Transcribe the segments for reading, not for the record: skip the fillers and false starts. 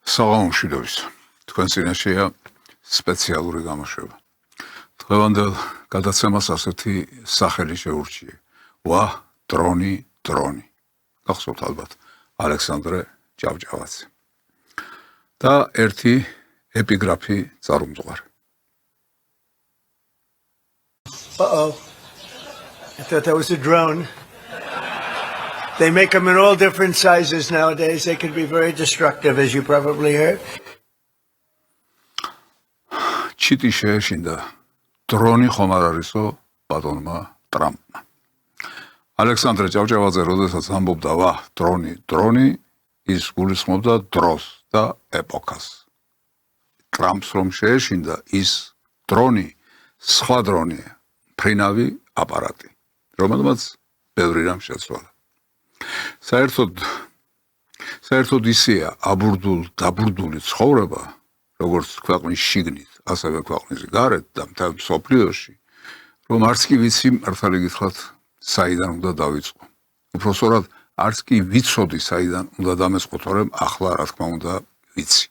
საღამოშვიდობის თქვენ წინაშეა სპეციალური გამოშვება. დღევანდელ გადაცემას ასეთი სახელი შეურჩიე. ვა, დრონი. გახსოვთ ალბათ ალექსანდრე ჭავჭავაძე. და ერთი ეპიგრაფი წარუმძღვარი. Uh-oh. I thought that was a drone. They make them in all different sizes nowadays. They can be very destructive, as you probably heard. ჩიტი შეეშინდა დრონი ხომ არ არისო ბატონმა ტრამპმა. ალექსანდრე ჭავჭავაძე როდესაც ამბობდა ვა დრონი ის გულისხმობდა დროს და ეპოქას. ტრამპს რომ შეეშინდა ის დრონი სხვა დრონია, ფრინავი აპარატი, რომელმაც ბევრი რამ შეცვალა. საერთოდ ისეა დაბრუნდული ცხოვრება, როგორც ქვეყნის შიგნით, ასევე ქვეყნის გარეთ და მთელ მსოფლიოში, რომ არც კი ვიცი მართალი გითხრათ, საიდან უნდა დავიწყო. უпроსორად არც კი ვიცოდი, საიდან უნდა დამეწყო, თორემ ახლა რა თქმა უნდა ვიცი.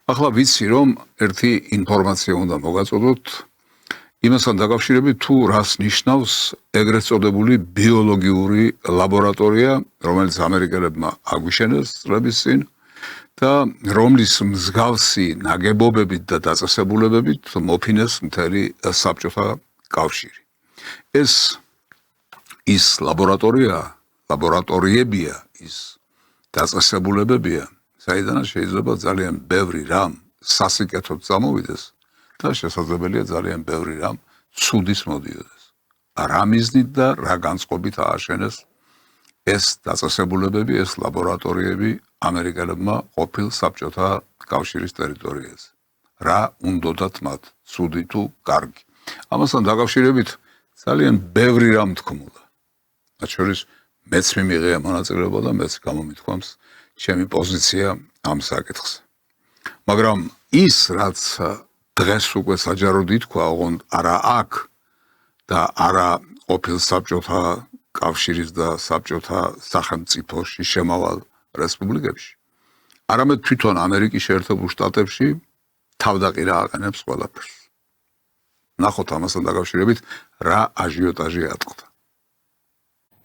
ახლა ვიცი, რომ ერთი ინფორმაცია უნდა მოგაწოდოთ იმასთან დაკავშირებით, თუ რას ნიშნავს ეგრეთ წოდებული ბიოლოგიური ლაბორატორია, რომელიც ამერიკელებმა აგვიშენეს წლების წინ და რომლის მსგავსი ნაგებობებით და დაწესებულებებით მოფინეს მთელი საბჭოთა კავშირი. ის ლაბორატორიებია, ის დაწესებულებებია, საიდანაც შეიძლება ძალიან ბევრი რამ სასიკეთოდ წამოვიდეს და შესაძლებელია ძალიან ბევრი რამ ცუდის მოდიოდეს. რა მიზნით და რა განწყობით ააშენეს ეს დაწესებულებები, ეს ლაბორატორიები ამერიკელებმა ყოფილ საბჭოთა კავშირის ტერიტორიაზე. რა უნდათ მათ, ცუდი თუ კარგი. ამასთან დაკავშირებით ძალიან ბევრი რამ თქმულა. მათ შორის მეც მიმიღია მონაწილეობა და მეც გამომითქვამს ჩემი პოზიცია ამ საკითხზე. მაგრამ ის რაც დღეს უკვე საჯაროდ ითქვა, ოღონდ არა აქ და არა ყოფილ საბჭოთა კავშირის და საბჭოთა სახელმწიფოში შემავალ რესპუბლიკებში, არამედ თვითონ ამერიკის შეერთებულ შტატებში თავდაყირა აყენებს ყველაფერს. ნახოთ ამასთან დაკავშირებით რა აჟიოტაჟი ატყდა.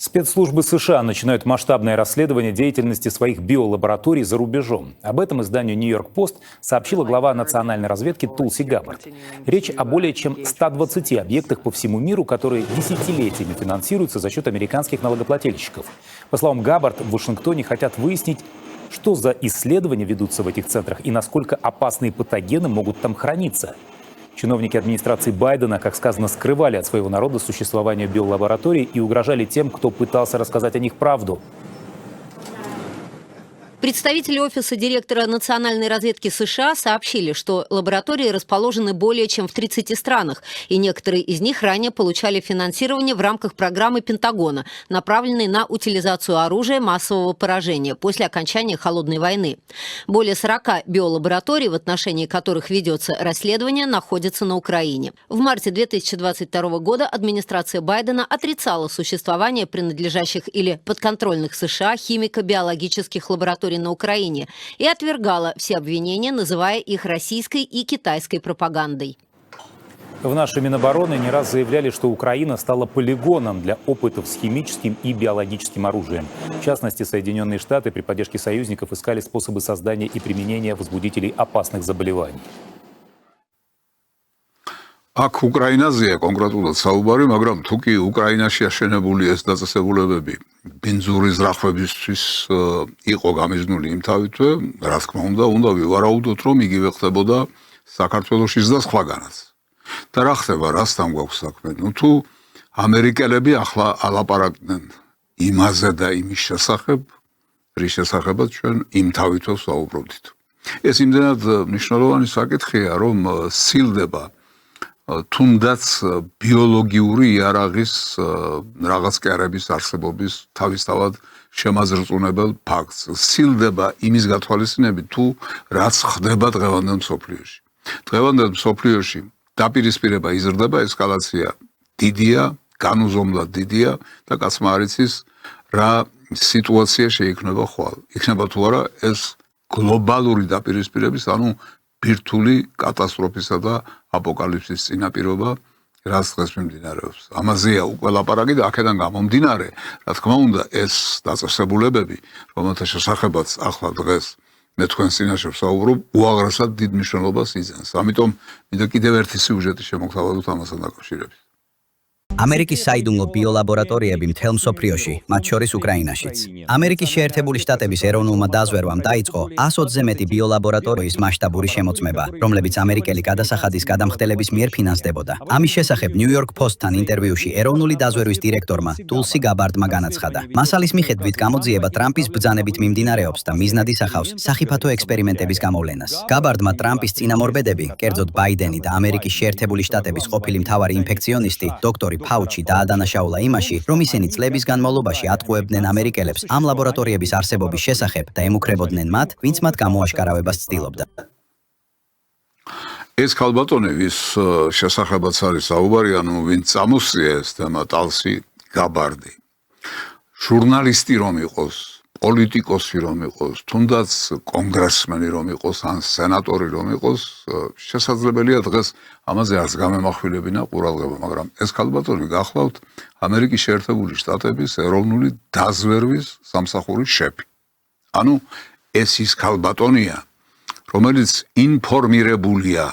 Спецслужбы США начинают масштабное расследование деятельности своих биолабораторий за рубежом. Об этом изданию «Нью-Йорк-Пост» сообщила глава национальной разведки Тулси Габбард. Речь о более чем 120 объектах по всему миру, которые десятилетиями финансируются за счет американских налогоплательщиков. По словам Габбард, в Вашингтоне хотят выяснить, что за исследования ведутся в этих центрах и насколько опасные патогены могут там храниться. Чиновники администрации Байдена, как сказано, скрывали от своего народа существование биолабораторий и угрожали тем, кто пытался рассказать о них правду. Представители Офиса директора национальной разведки США сообщили, что лаборатории расположены более чем в 30 странах, и некоторые из них ранее получали финансирование в рамках программы Пентагона, направленной на утилизацию оружия массового поражения после окончания Холодной войны. Более 40 биолабораторий, в отношении которых ведется расследование, находятся на Украине. В марте 2022 года администрация Байдена отрицала существование принадлежащих или подконтрольных США химико-биологических лабораторий на Украине и отвергала все обвинения, называя их российской и китайской пропагандой. В нашей Минобороны не раз заявляли, что Украина стала полигоном для опытов с химическим и биологическим оружием. В частности, Соединенные Штаты при поддержке союзников искали способы создания и применения возбудителей опасных заболеваний. აქ უკრაინაზეა კონკრეტულად საუბარი, მაგრამ თუ კი უკრაინაში აშენებული ეს დაწესებულებები ბენზური ზრახვებისთვის იყო გამიზნული იმთავითვე, რა თქმა უნდა ვივარაუდოთ, რომ იგივე ხდებოდა საქართველოშიც და სხვაგანაც. და რა ხდება, რასთან გვაქვს საქმე? თუ ამერიკელები ახლა ალაპარაკდნენ იმაზე და იმის შესახებ, რის შესახებაც ჩვენ იმთავითვე ვსაუბრობდით. ეს იმდენად მნიშვნელოვანი საკითხია, რომ სცილდება თუნდაც ბიოლოგიური იარაღის რაღაც კერების არსებობის თავისთავად შემაზრწუნებელ ფაქტს. სცილდება იმის გათვალისწინებით, თუ რაც ხდება დღევანდელ მსოფლიოში. დღევანდელ მსოფლიოში დაპირისპირება იზრდება, ესკალაცია დიდია, განუზომლად დიდია და კაცმა არ იცის რა სიტუაცია შეიქმნება ხვალ. იქნება თუ არა ეს გლობალური დაპირისპირების, ანუ ბირთვული კატასტროფისა და აპოკალიფსის წინაპირობა, რაც დღეს მიმდინარეობს. ამაზეა უკვე ლაპარაკი და აქედან გამომდინარე, რა თქმა უნდა, ეს დაწესებულებები, რომელთა შესახებაც ახლა დღეს მე თქვენს წინაშე ვსაუბრობ, უაღრესად დიდ მნიშვნელობას იძენს. ამიტომ მინდა კიდევ ერთი სიუჟეტი შემოგთავაზოთ ამასთან დაკავშირებით. ამერიკის საიდუმლო ბიოლაბორატორიები მთელ მსოფლიოში, მათ შორის უკრაინაშიც. ამერიკის შეერთებული შტატების ეროვნულმა დაზვერვამ დაიწყო 120-ზე მეტი ბიოლაბორატორიის მასშტაბური შემოწმება, რომლებიც ამერიკელი გადასახადის გადამხდელების მიერ ფინანსდებოდა. ამის შესახებ New York Post-თან ინტერვიუში ეროვნული დაზვერვის დირექტორმა ტულსი გაბარდმა განაცხადა. მასალის მიხედვით გამოძიება ტრამპის ბრძანებით მიმდინარეობს და მიზნად ისახავს სახიფათო ექსპერიმენტების გამოვლენას. გაბარდმა ტრამპის წინამორბედები, კერძოდ ბაიდენი და ამერიკის შეერთებული შტატების ყოფილი მთავარი ინფექციონისტი, დოქტორი ფაუჩი დაადანაშაულა იმაში, რომ ისინი წლების განმავლობაში ატყუებდნენ ამერიკელებს ამ ლაბორატორიების არსებობის შესახებ და ემუქრებოდნენ მათ, ვინც მათ გამოაშკარავებას ცდილობდა. ეს ქალბატონი, ვის შესახებაც არის საუბარი, ანუ ვინც წამოსწია ეს თემა, ტულსი გაბარდი. ჟურნალისტი რომ იყოს, პოლიტიკოსი რომ იყოს, თუნდაც კონგრესმენი რომ იყოს, ან სენატორი რომ იყოს, შესაძლებელია დღეს ამაზე არც გამემახვილებინა ყურადღება, მაგრამ ეს ქალბატონი გახლავთ ამერიკის შეერთებული შტატების ეროვნული დაზვერვის სამსახურის შეფი. ანუ ეს ის ქალბატონია, რომელიც ინფორმირებულია,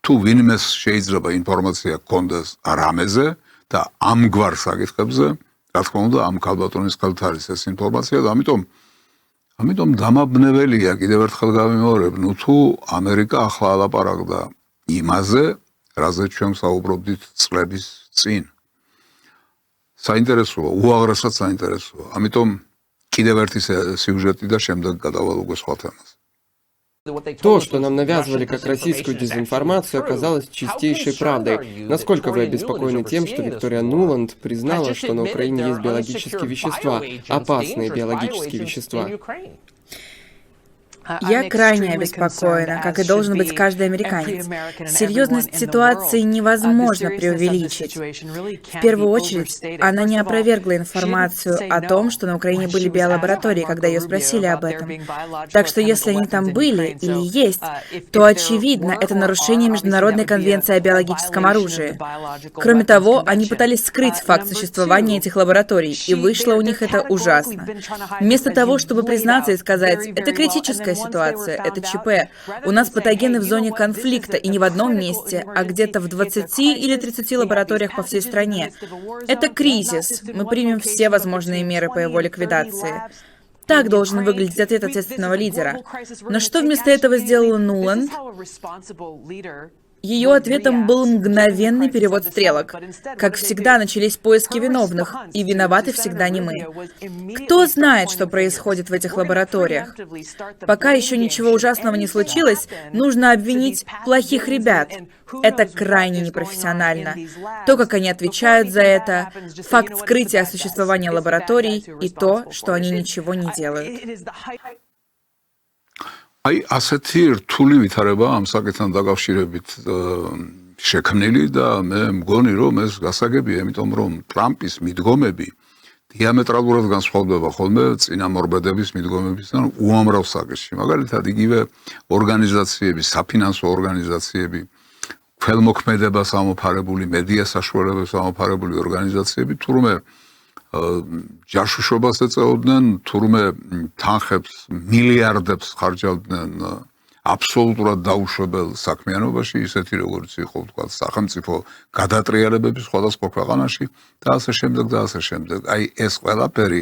თუ ვინმეს შეიძლება ინფორმაცია გქონდეს რამეზე და ამგვარ საკითხებზე, რა თქმა უნდა, ამ ქალბატონის ხელთ არის ეს ინფორმაცია და ამიტომ დამაბნეველია, კიდევ ერთხელ გავიმეორებ, თუ ამერიკა ახლა ალაპარაკდა იმაზე, რაზეც ჩვენ საუბრობდით წლების წინ. საინტერესოა, უაღრესად საინტერესოა. ამიტომ კიდევ ერთი სიუჟეტი და შემდეგ გადავალ უკვე სხვა თემაზე. То, что нам навязывали как российскую дезинформацию, оказалось чистейшей правдой. Насколько вы обеспокоены тем, что Виктория Нуланд признала, что на Украине есть биологические вещества, опасные биологические вещества? Я крайне обеспокоена, как и должен быть каждый американец. Серьезность ситуации невозможно преувеличить. В первую очередь, она не опровергла информацию о том, что на Украине были биолаборатории, когда ее спросили об этом. Так что если они там были или есть, то, очевидно, это нарушение Международной конвенции о биологическом оружии. Кроме того, они пытались скрыть факт существования этих лабораторий, и вышло у них это ужасно. Вместо того, чтобы признаться и сказать, это критическая ситуация, это ЧП. У нас патогены в зоне конфликта, и не в одном месте, а где-то в 20 или 30 лабораториях по всей стране. Это кризис. Мы примем все возможные меры по его ликвидации. Так должен выглядеть ответ ответственного лидера. Но что вместо этого сделала Нуланд? Ее ответом был мгновенный перевод стрелок. Как всегда, начались поиски виновных, и виноваты всегда не мы. Кто знает, что происходит в этих лабораториях? Пока еще ничего ужасного не случилось, нужно обвинить плохих ребят. Это крайне непрофессионально. То, как они отвечают за это, факт скрытия существования лабораторий и то, что они ничего не делают. აი ასეთი რთული ვითარება ამ საკითხთან დაკავშირებით შექმნილი და მე მგონი რომ ეს გასაგებია, იმიტომ რომ ტრამპის მიდგომები დიამეტრალურად განსხვავდება ხოლმე წინამორბედების მიდგომებისგან უამრავ საკითხში. მაგალითად, იგივე ორგანიზაციები, საფინანსო ორგანიზაციები, ქველმოქმედებას ამოფარებული, მედია საშუალებებს ამოფარებული ორგანიზაციები თურმე ჯაშუშობას ეწეოდნენ, თურმე თანხებს, მილიარდებს ხარჯავდნენ აბსოლუტურად დაუშვებელ საქმიანობაში, ისეთი როგორც იყო, თქვა, სახელმწიფო გადატრიალებები სხვადასხვა ქვეყანაში და ასე შემდეგ და ასე შემდეგ. აი ეს ყველაფერი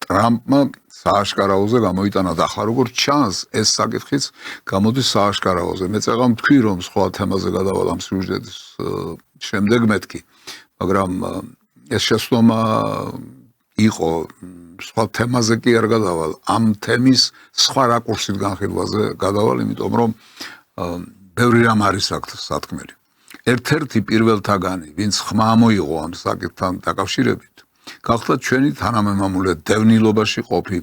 ტრამპმა სააშკარაოზე გამოიტანა და ახლა როგორც ჩანს, ეს საკითხიც გამოდის სააშკარაოზე. მე წეღავ თქვი, რომ სხვა თემაზე გადავალ ამ სიუჟეტის შემდეგ მეთქი, მაგრამ ეს შესწომა იყო სხვა თემაზე კი არ გადავალ, ამ თემის სხვა რაკურსით განხილვაზე გადავალ, იმიტომ რომ ბევრი რამ არის აქ სათქმელი. ერთ-ერთი პირველთაგანი, ვინც ხმა მოიღო ამ საკითხთან დაკავშირებით, გახდა ჩვენი თანამემამულე დევნილობაში ყოფი,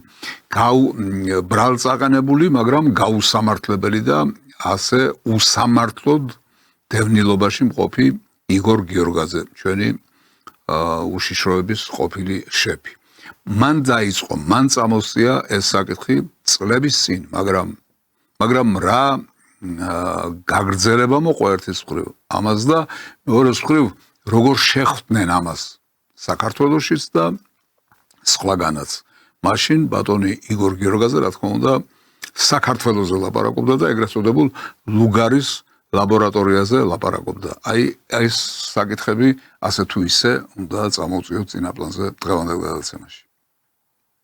ბრალწაყენებული, მაგრამ გაუსამართლებელი და ასე უსამართლოდ დევნილობაში მყოფი იგორ გიორგაძე, ჩვენი უშიშროების ყოფილი შეფი. მან წამოსწია ეს საკითხი წლების წინ, მაგრამ მაგრამ რა გაგრძელება მოყვა ერთის მხრივ ამას და მეორეს მხრივ როგორ შეხვდნენ ამას საქართველოშიც და სხვაგანაც. მაშინ ბატონი იგორ გიორგაძე რა თქმა უნდა საქართველოზე ლაპარაკობდა და ეგრეთ წოდებულ ლუგარის ლაბორატორიაზე ლაპარაკობდა. აი ეს საკითხები ასე თუ ისე უნდა წამოვწიოთ წინაპლანზე დღევანდელ გადაცემაში.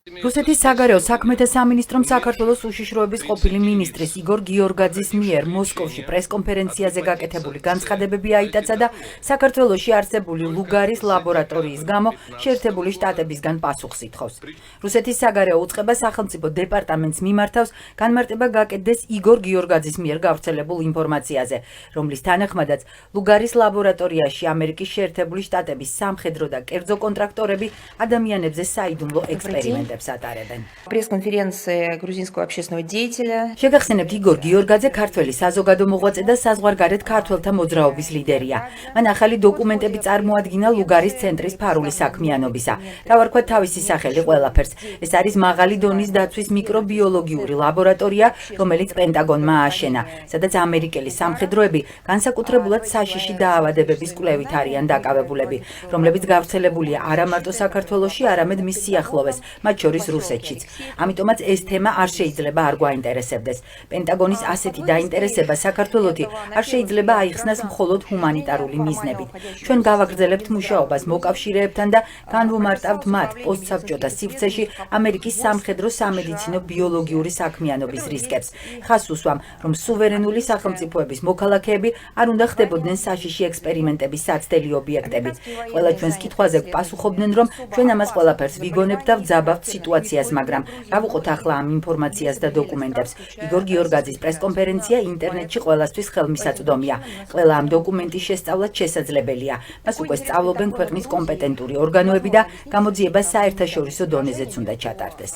რუსეთის საგარეო საქმეთა სამინისტრომ საქართველოს უშიშროების ყოფილი მინისტრის იგორ გიორგაძის მიერ მოსკოვში პრესკონფერენციაზე გაკეთებული განცხადებები აიტაცა და საქართველოში არსებული ლუგარის ლაბორატორიის გამო შეერთებული შტატებისგან პასუხს ითხოვს. რუსეთის საგარეო უწყება სახელმწიფო დეპარტამენტს მიმართავს განმარტება გაკეთდეს იგორ გიორგაძის მიერ გავრცელებულ ინფორმაციაზე, რომლის თანახმადაც ლუგარის ლაბორატორიაში ამერიკის შეერთებული შტატების სამხედრო და კერძო კონტრაქტორები ადამიანებზე საიდუმლო ექსპერიმენტებს ატარებენ. Пресс-конференция грузинского общественного деятеля. შეგახსენებთ იგორ გიორგაძე ქართველი საზოგადო მოღვაწე და საზღვარგარეთ ქართველთა მოძრაობის ლიდერია. მან ახალი დოკუმენტები წარმოადგინა ლუგარის ცენტრის ფარული საქმიანობისა. და ვარქვა თავისი სახელი ყველაფერს. ეს არის მაღალი დონის დაცვის მიკრობიოლოგიური ლაბორატორია, რომელიც პენტაგონმა ააშენა, სადაც ამერიკელი სამხედროები განსაკუთრებულად საშიში დაავადებების კვლევით არიან დაკავებულები, რომლებიც გავრცელებულია არა მარტო საქართველოში, არამედ მის სიახლოვეს, მათ შორის რუსეთშიც. ამიტომაც ეს თემა არ შეიძლება არ გვაინტერესებდეს. პენტაგონის ასეთი დაინტერესება საქართველოთი არ შეიძლება აიხსნას მხოლოდ ჰუმანიტარული მიზნებით. ჩვენ გავაგრძელებთ მუშაობას მოკავშირეებთან და განვუმარტავთ მათ პოსტსაბჭოთა სივრცეში ამერიკის სამხედრო სამედიცინო ბიოლოგიური საქმიანობის რისკებს. ხაზს უსვამ, რომ სუვერენული სახელმწიფოების მოქალაქეები არ უნდა ხდებოდნენ საშიში ექსპერიმენტების საცდელი ობიექტები. ყველა ჩვენს კითხვაზე გვპასუხობდნენ, რომ ჩვენ ამას ყველაფერს ვიგონებთ და ვძაბავთ სიტუაციას, მაგრამ გავუყოთ ახლა ამ ინფორმაციას და დოკუმენტებს. იგორ გიორგაძის პრესკონფერენცია ინტერნეტში ყველასთვის ხელმისაწვდომია. ყველა ამ დოკუმენტის შესწავლაც შესაძლებელია. მას უკვე სწავლობენ ქვეყნის კომპეტენტური ორგანოები და გამოძიება საერთაშორისო დონეზეც უნდა ჩატარდეს.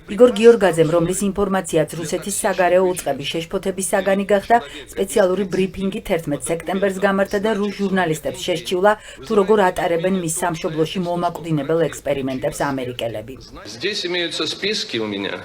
იგორ გიორგაძემ, რომლის ინფორმაციაც რუსეთის საგარეო უწყების შეშფოთების საგანი გახდა, სპეციალური ბრიფინგი 11 სექტემბერს გამართა და რუს ჟურნალისტებს შესჩივლა, თუ როგორ ატარებენ მის სამშობლოში მომაკვდინებელ ექსპერიმენტებს ამერიკელები. Здесь имеются списки у меня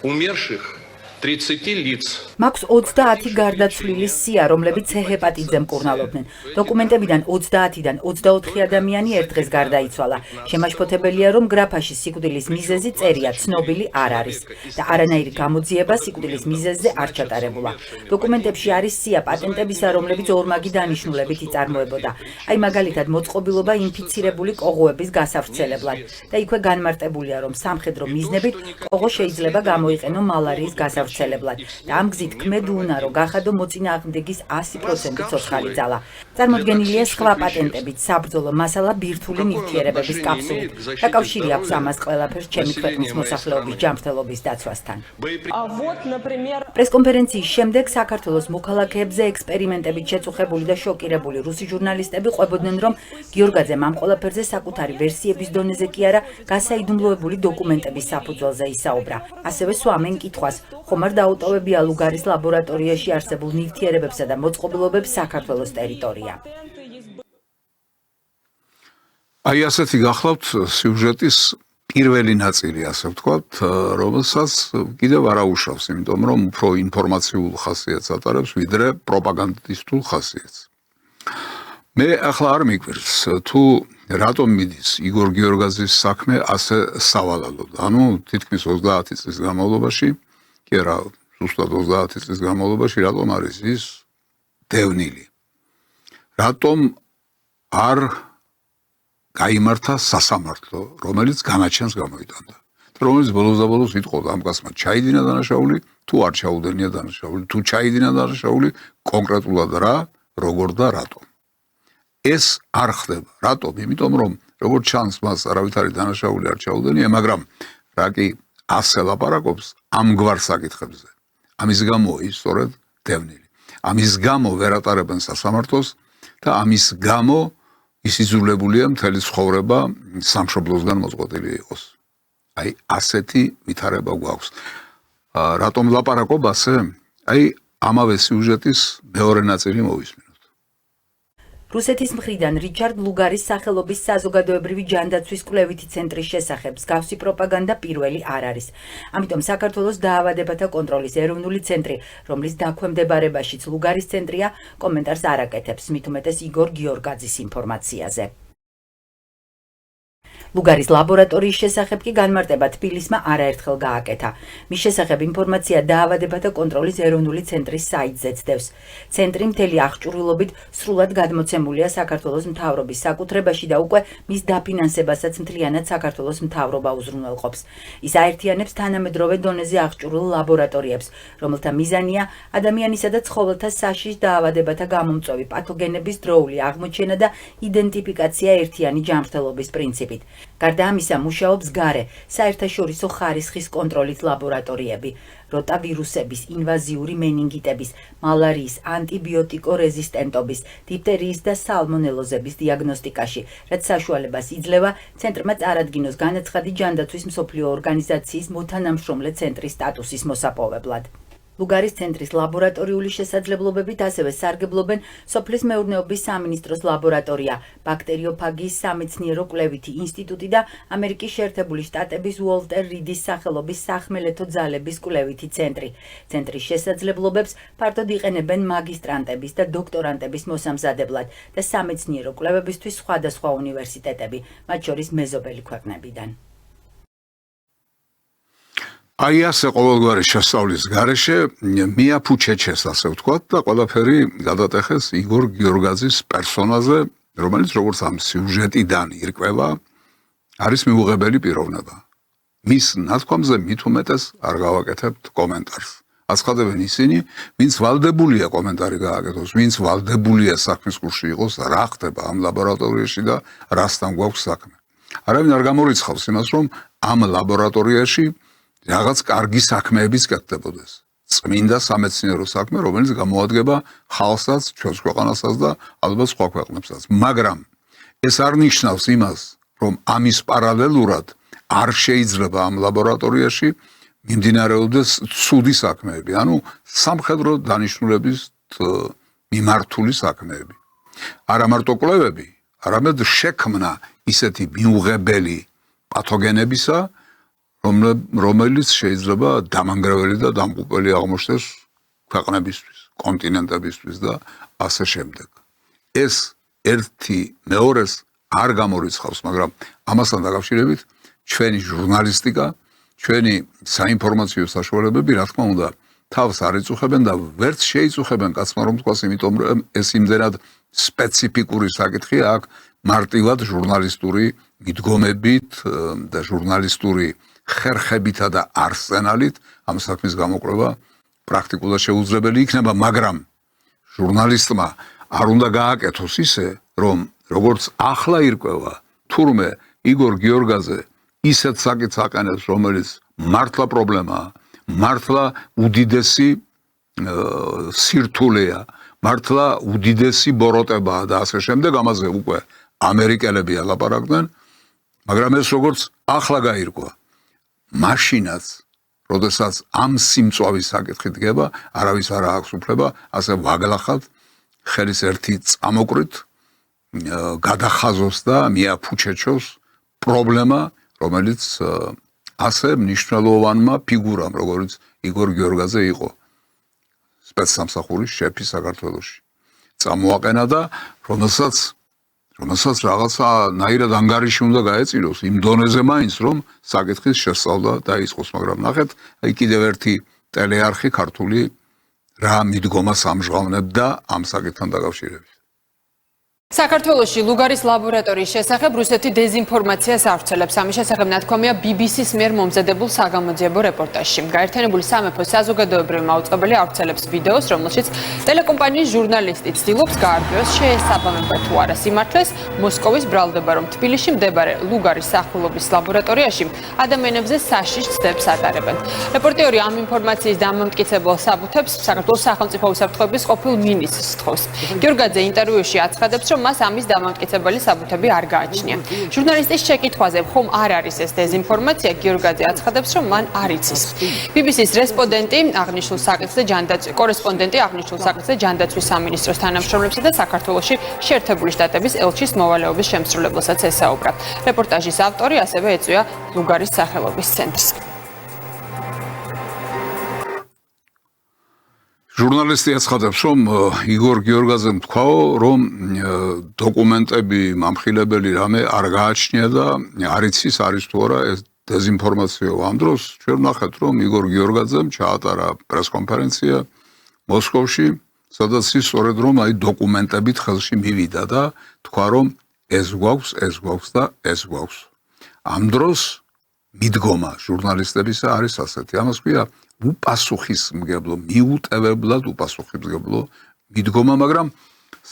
умерших 30 лиц. მაქვს 30 გარდაცვლილის სია, რომლებიც ჰეპატიტზე მკურნალობდნენ. დოკუმენტებიდან 30-დან 24 ადამიანი ერთ დღეს გარდაიცვალა. შემაშფოთებელია, რომ გრაფაში სიკვდილის მიზეზი წერია ცნობილი არ არის და არანაირი გამოძიება სიკვდილის მიზეზზე არ ჩატარებულა. დოკუმენტებში არის სია პატენტებისა, რომლებიც ორმაგი დანიშნულებით იწარმოებოდა. აი მაგალითად მოწყობილობა ინფიცირებული კოღოების გასავრცელებლად და იქვე განმარტებულია, რომ სამხედრო მიზნებით კოღო შეიძლება გამოიყენო მალარიის გასავრცელებლად. და ამ გზით ქმედ უნარო გახადო მოწინააღმდეგის 100% ცოცხალი ძალა. წარმოდგენილია სხვა პატენტებით საბრძოლო მასალა ბირთვული ნივთიერებების კაფსულით. დაკავშირი აქვს ამას ყველაფერს ჩემი ქვეყნის მოსახლეობის ჯანმრთელობის დაცვასთან. პრესკონფერენციის შემდეგ საქართველოს მოქალაქეებზე ექსპერიმენტებით შეწუხებული და შოკირებული რუსი ჟურნალისტები ყვებოდნენ, რომ გიორგაძემ ამ ყველაფერზე საკუთარი ვერსიების დონეზე კი არა, გასაიდუმლოებული დოკუმენტების საფუძველზე ისაუბრა. ასევე სვამენ კითხვას, ხომ არ დაუტოვებია ლუგარის ლაბორატორიაში არსებულ ნივთიერებებსა და მოწყობილობებს საქართველოს ტერიტორია. აი ასეთი გახლავთ სიუჟეტის პირველი ნაწილი, ასე ვთქვათ, რომელსაც კიდევ არ აუშავს, იმიტომ რომ უფრო ინფორმაციულ ხასიათს ატარებს, ვიდრე პროპაგანდისტულ ხასიათს. მე ახლა არ მიგვირს, თუ რატომ მიდის იგორ გიორგაძის საქმე ასე სავალალოდ. ანუ თითქმის 30 წლის განმავლობაში, კი არა, ზუსტად 30 წლის განმავლობაში რატომ არის ის დევნილი? რატომ არ გაიმართა სასამართლო, რომელიც განაჩენს გამოიტანდა? რომელიც ბოლოს იტყოდა ამ კაცმა ჩაიდინა დანაშაული, თუ არ ჩაუდენია დანაშაული, თუ ჩაიდინა დანაშაული, კონკრეტულად რა, როგორ და რატომ? ეს არ ხდება. რატომ? იმიტომ რომ როგორც ჩანს მას არავითარი დანაშაული არ ჩაუდენია, მაგრამ რა კი ასე ლაპარაკობს ამგვარ საკითხებზე. ამის გამო ის სწორედ დევნილი. ამის გამო ვერ ატარებენ სასამართლოს და ამის გამო ის იძულებულია მთელი ცხოვრება სამშობლოსგან მოწყვეტილი იყოს. აი ასეთი ვითარება გვაქვს. რატომ ლაპარაკობ ასე? აი ამავე სიუჟეტის მეორე ნაწილი მოვისმინოთ. რუსეთის მხრიდან რიჩარდ ლუგარის სახელობის საზოგადოებრივი ჯანდაცვის კვლევითი ცენტრის შესახებ მსგავსი პროპაგანდა პირველი არ არის. ამიტომ საქართველოს დაავადებათა კონტროლის ეროვნული ცენტრი, რომლის დაქვემდებარებაშიც ლუგარის ცენტრია, კომენტარს არ აკეთებს, მით უმეტეს იგორ გიორგაძის ინფორმაციაზე. ლუგარის ლაბორატორიის შესახებ კი განმარტება თბილისმა არაერთხელ გააკეთა. მის შესახებ ინფორმაცია დაავადებათა კონტროლის ეროვნული ცენტრის საიტზე ცდებს. ცენტრი მთელი აღჭურვილობით სრულად გადმოცემულია საქართველოს მთავრობის საკუთრებაში და უკვე მის დაფინანსებასაც მთლიანად საქართველოს მთავრობა უზრუნველყოფს. ის აერთიანებს თანამედროვე დონეზე აღჭურვილ ლაბორატორიებს, რომელთა მიზანია ადამიანისა და ცხოველთა საშიშ დაავადებათა გამომწვევი პათოგენების დროული აღმოჩენა და იდენტიფიკაცია ერთიანი ჯანმრთელობის პრინციპით. გარდა ამისა, მუშაობს გარე, საერთაშორისო ხარისხის კონტროლის ლაბორატორიები, როტავირუსების, ინვაზიური მენინგიტების, მალარიის, ანტიბიოტიკო-რეზისტენტობის, დიფტერიის და სალმონელოზების დიაგნოსტიკაში, რაც საშუალებას იძლევა ცენტრმა წარადგინოს განაცხადი ჯანდაცვის მსოფლიო ორგანიზაციის მოთანამშრომლე ცენტრის სტატუსის მოსაპოვებლად. ლუგარის ცენტრის ლაბორატორიული შესაძლებლობებით ასევე სარგებლობენ სოფლის მეურნეობის სამინისტროს ლაბორატორია, ბაქტერიოფაგიის სამეცნიერო კვლევითი ინსტიტუტი და ამერიკის შეერთებული შტატების უოლტერ რიდის სახელობის სახმელეთო ძალების კვლევითი ცენტრი. ცენტრის შესაძლებლობებს ფართოდ იყენებენ მაგისტრანტების და დოქტორანტების მოსამზადებლად და სამეცნიერო კვლევებისთვის სხვადასხვა უნივერსიტეტები, მათ შორის მეზობელი ქვეყნებიდან. აი ასე ყოველგვარი შესწავლის გარეშე მიაფუჩეჩეს, ასე ვთქვათ, და ყველაფერი გადატეხეს იგორ გიორგაძის პერსონაზე, რომელიც როგორც ამ სიუჟეტიდან ირკვევა, არის მიუღებელი პიროვნება. მის ნათქვამზე მით უმეტეს არ გავაკეთებთ კომენტარს. აცხადებენ ისინი, ვინც ვალდებულია კომენტარი გააკეთოს, ვინც ვალდებულია საქმის კურსში იყოს, რა ხდება ამ ლაბორატორიაში და რასთან გვაქვს საქმე. არავინ არ გამორიცხავს იმას, რომ ამ ლაბორატორიაში რაღაც კარგი საქმეებიც გაკეთებოდეს. წმინდა სამეცნიერო საქმე, რომელიც გამოადგება ხალხსაც, ჩვენს ქვეყანასაც და ალბათ სხვა ქვეყნებსაც. მაგრამ ეს არ ნიშნავს იმას, რომ ამის პარალელურად არ შეიძლება ამ ლაბორატორიაში მიმდინარეობდეს ცუდი საქმეები, ანუ სამხედრო დანიშნულების მიმართული საქმეები. არა მარტო კვლევები, არამედ შექმნა ისეთი მიუღებელი პათოგენებისა, რომელიც შეიძლება დამანგრეველი და დამღუპველი აღმოჩნდეს ქვეყნებისთვის, კონტინენტებისთვის და ასე შემდეგ. ეს ერთი მეორეს არ გამორიცხავს, მაგრამ ამასთან დაკავშირებით ჩვენი ჟურნალისტიკა, ჩვენი საინფორმაციო საშუალებები, რა თქმა უნდა, თავს არ იწუხებენ და ვერც შეიწუხებენ კაცმა რომ თქვას, იმიტომ რომ ეს იმდენად სპეციფიკური საკითხია, აქ მარტივად ჟურნალისტური მიდგომებით და ჟურნალისტური ხერხებითა და არსენალით ამ საქმის გამოკვლევა პრაქტიკულად შეუძლებელი იქნება, მაგრამ ჟურნალისტმა არ უნდა გააკეთოს ისე, რომ როგორც ახლა ირკვევა, თურმე იგორ გიორგაძე ისეთ საკითხს აყენებს, რომელიც მართლა პრობლემაა, მართლა უდიდესი სირთულეა, მართლა უდიდესი ბოროტებაა და ასე შემდეგ, ამაზე უკვე ამერიკელები ალაპარაკდნენ, მაგრამ ეს როგორც ახლა გაირკვა, მაშინაც, როდესაც ამ სიმწვავის საკითხი დგება, არავის არ აქვს უფლება ასე ვაგლახად ხელის ერთი წამოკვრით გადახაზოს და მიაფუჩეჩოს პრობლემა, რომელიც ასე მნიშვნელოვანმა ფიგურამ, როგორც იგორ გიორგაძე იყო, სპეცსამსახურის შეფი საქართველოში. წამოაყენა და რომელსაც რაღაცა ნაირად ანგარიში უნდა გაეწიროს იმ დონეზე მაინც, რომ საკითხის შესწავლა დაიწყოს, მაგრამ ნახეთ, აი კიდევ ერთი ტელეარხი ქართული რა მიდგომას ამჟღავნებდა ამ საკითხთან დაკავშირებით. საქართველოში ლუგარის ლაბორატორიის შესახებ რუსეთი დეზინფორმაციას ავრცელებს. ამის შესახებ ნათქვამია BBC-ს მიერ მომზადებულ საგამოძიებო რეპორტაჟში. გაერთიანებული სამეფოს საზოგადოებრივი მაუწყებელი ავრცელებს ვიდეოს, რომელშიც ტელეკომპანიის ჟურნალისტი ცდილობს გაარკვიოს, შეესაბამება თუ არა სიმართლეს მოსკოვის ბრალდება, რომ თბილისში მდებარე ლუგარის სახელობის ლაბორატორიაში ადამიანებზე საშიშ ცდებს ატარებენ. რეპორტიორი ამ ინფორმაციის დამამტკიცებელ საბუთებს საქართველოს სახელმწიფო უსაფრთხოების ყოფილ მინისტრს თხოვს. გიორგაძე ინტერვიუში აცხადებს, რომ რომ მას ამის დამამტკიცებელი საბუთები არ გააჩნია. ჟურნალისტის შეკითხვაზე ხომ არ არის ეს დეზინფორმაცია, გიორგაძე აცხადებს, რომ მან არ იცის. BBC-ს კორესპონდენტი აღნიშნულ საკითხზე ჯანდაცვის სამინისტროს თანამშრომლებსა და საქართველოში შეერთებული შტატების ელჩის მოვალეობის შემსრულებელსაც ესაუბრა. რეპორტაჟის ავტორი ასევე ეწვია ლუგარის სახელობის ცენტრს. ჟურნალისტი აცხადებს, რომ იგორ გიორგაძემ თქვაო, რომ დოკუმენტები მამხილებელი რამე არ გააჩნია და არ იცის არის თუ არა ეს დეზინფორმაციო. ამ დროს ჩვენ ვნახეთ, რომ იგორ გიორგაძემ ჩაატარა პრესკონფერენცია მოსკოვში, სადაც ის სწორედ რომ აი დოკუმენტებით ხელში მივიდა და თქვა, რომ ეს გვაქვს და ეს გვაქვს. ამ დროს მიდგომა ჟურნალისტებისა არის ასეთი. ამას ქვია უპასუხისმგებლო, მიუტევებლად უპასუხისმგებლო მიდგომა, მაგრამ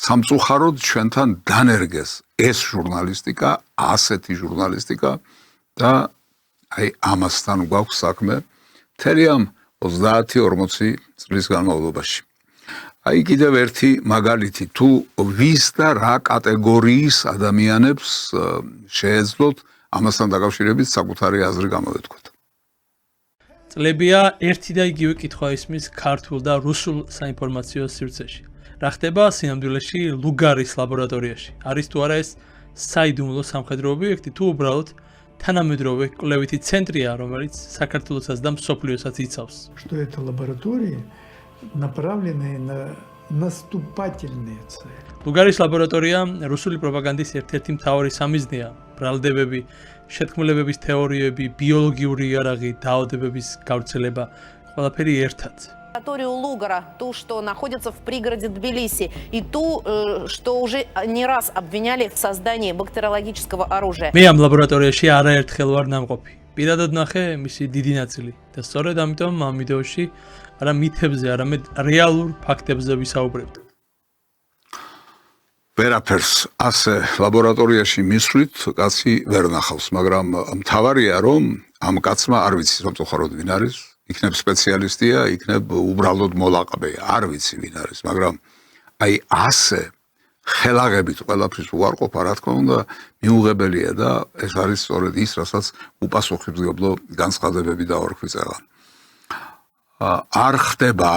სამწუხაროდ ჩვენთან დანერგეს ეს ჟურნალისტიკა, ასეთი ჟურნალისტიკა და აი ამასთან გვაქვს საქმე მთელი ამ 30-40 წლის განმავლობაში. აი კიდევ ერთი მაგალითი, თუ ვის და რა კატეგორიის ადამიანებს შეეძლოთ ამასთან დაკავშირებით საკუთარი აზრი გამოვეთქვათ. წლებია ერთი და იგივე კითხვა ისმის ქართულ და რუსულ საინფორმაციო სივრცეში. რა ხდება სინამდვილეში ლუგარის ლაბორატორიაში? არის თუ არა ეს საიდუმლო სამხედრო ობიექტი, თუ уბრალოდ თანამედროვე კვლევითი ცენტრია, რომელიც საქართველოსაც და მსოფლიოსაც იცავს? Что это лаборатории, направленные на наступательные цели. ლუგარის ლაბორატორია რუსული პროპაგანდის ერთ-ერთი მთავარი სამიზნეა. ბრალდებები, შეთქმულებების თეორიები, биологიური იარაღი, დაავადებების გავრცელება, ყველაფერი ერთად. Лабораторию Лугара, ту, что находится в пригороде Тбилиси, и ту, что уже не раз обвиняли в создании бактериологического оружия. მე ამ ლაბორატორიაში არაერთხელ ვარ ნამყოფი. პირადად ნახე მისი დიდი ნაწილი და სწორედ ამიტომ ამ ვიდეოში არა მითებზე, არამედ რეალურ ფაქტებზე ვისაუბრებთ. ვერაფერს ასე ლაბორატორიაში მისვლით კაცი ვერ ნახავს, მაგრამ მთავარია რომ ამ კაცმა არ ვიცი სამწუხაროდ ვინ არის, იქნებ სპეციალისტია, იქნებ უბრალოდ მოლაყბე, არ ვიცი ვინ არის, მაგრამ აი ასე ხელაღებით ყველაფრის უარყოფა, რა თქმა უნდა, მიუღებელია და ეს არის სწორედ ის, რასაც უპასუხისმგებლო განცხადებები დაორქვიწევა. არ ხდება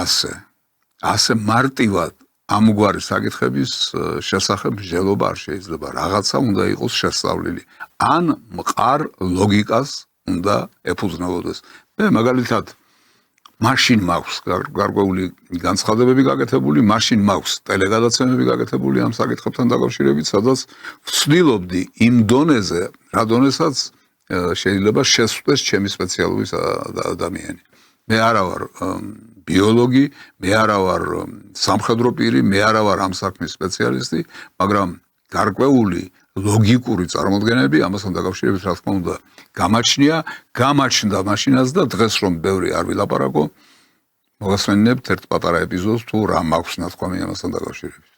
ასე მარტივად ამგვარი საკითხების შესახებ მსჯელობა არ შეიძლება, რაღაცა უნდა იყოს შესწავლილი. ან მყარ ლოგიკას უნდა ეფუძნებოდეს. მე მაგალითად მაშინ მაქვს გარკვეული განცხადებები გაკეთებული, მაშინ მაქვს ტელეგადაცემები გაკეთებული ამ საკითხებთან დაკავშირებით, სადაც ვცდილობდი იმ დონეზე, რა დონესაც შეიძლება შესწვდეს ჩემი სპეციალობის ადამიანი. მე არა ვარ ბიოლოგი, მე არა ვარ სამხედრო პირი, მე არა ვარ ამ საქმის სპეციალისტი, მაგრამ გარკვეული ლოგიკური წარმოდგენები ამასთან დაკავშირებით რა თქმა უნდა გამაჩნდა მაშინაც და დღეს რომ ბევრი არ ვილაპარაკო, მოგასვენებთ ერთ პატარა ეპიზოდს თუ რა მაქვს ნათქვამი ამასთან დაკავშირებით.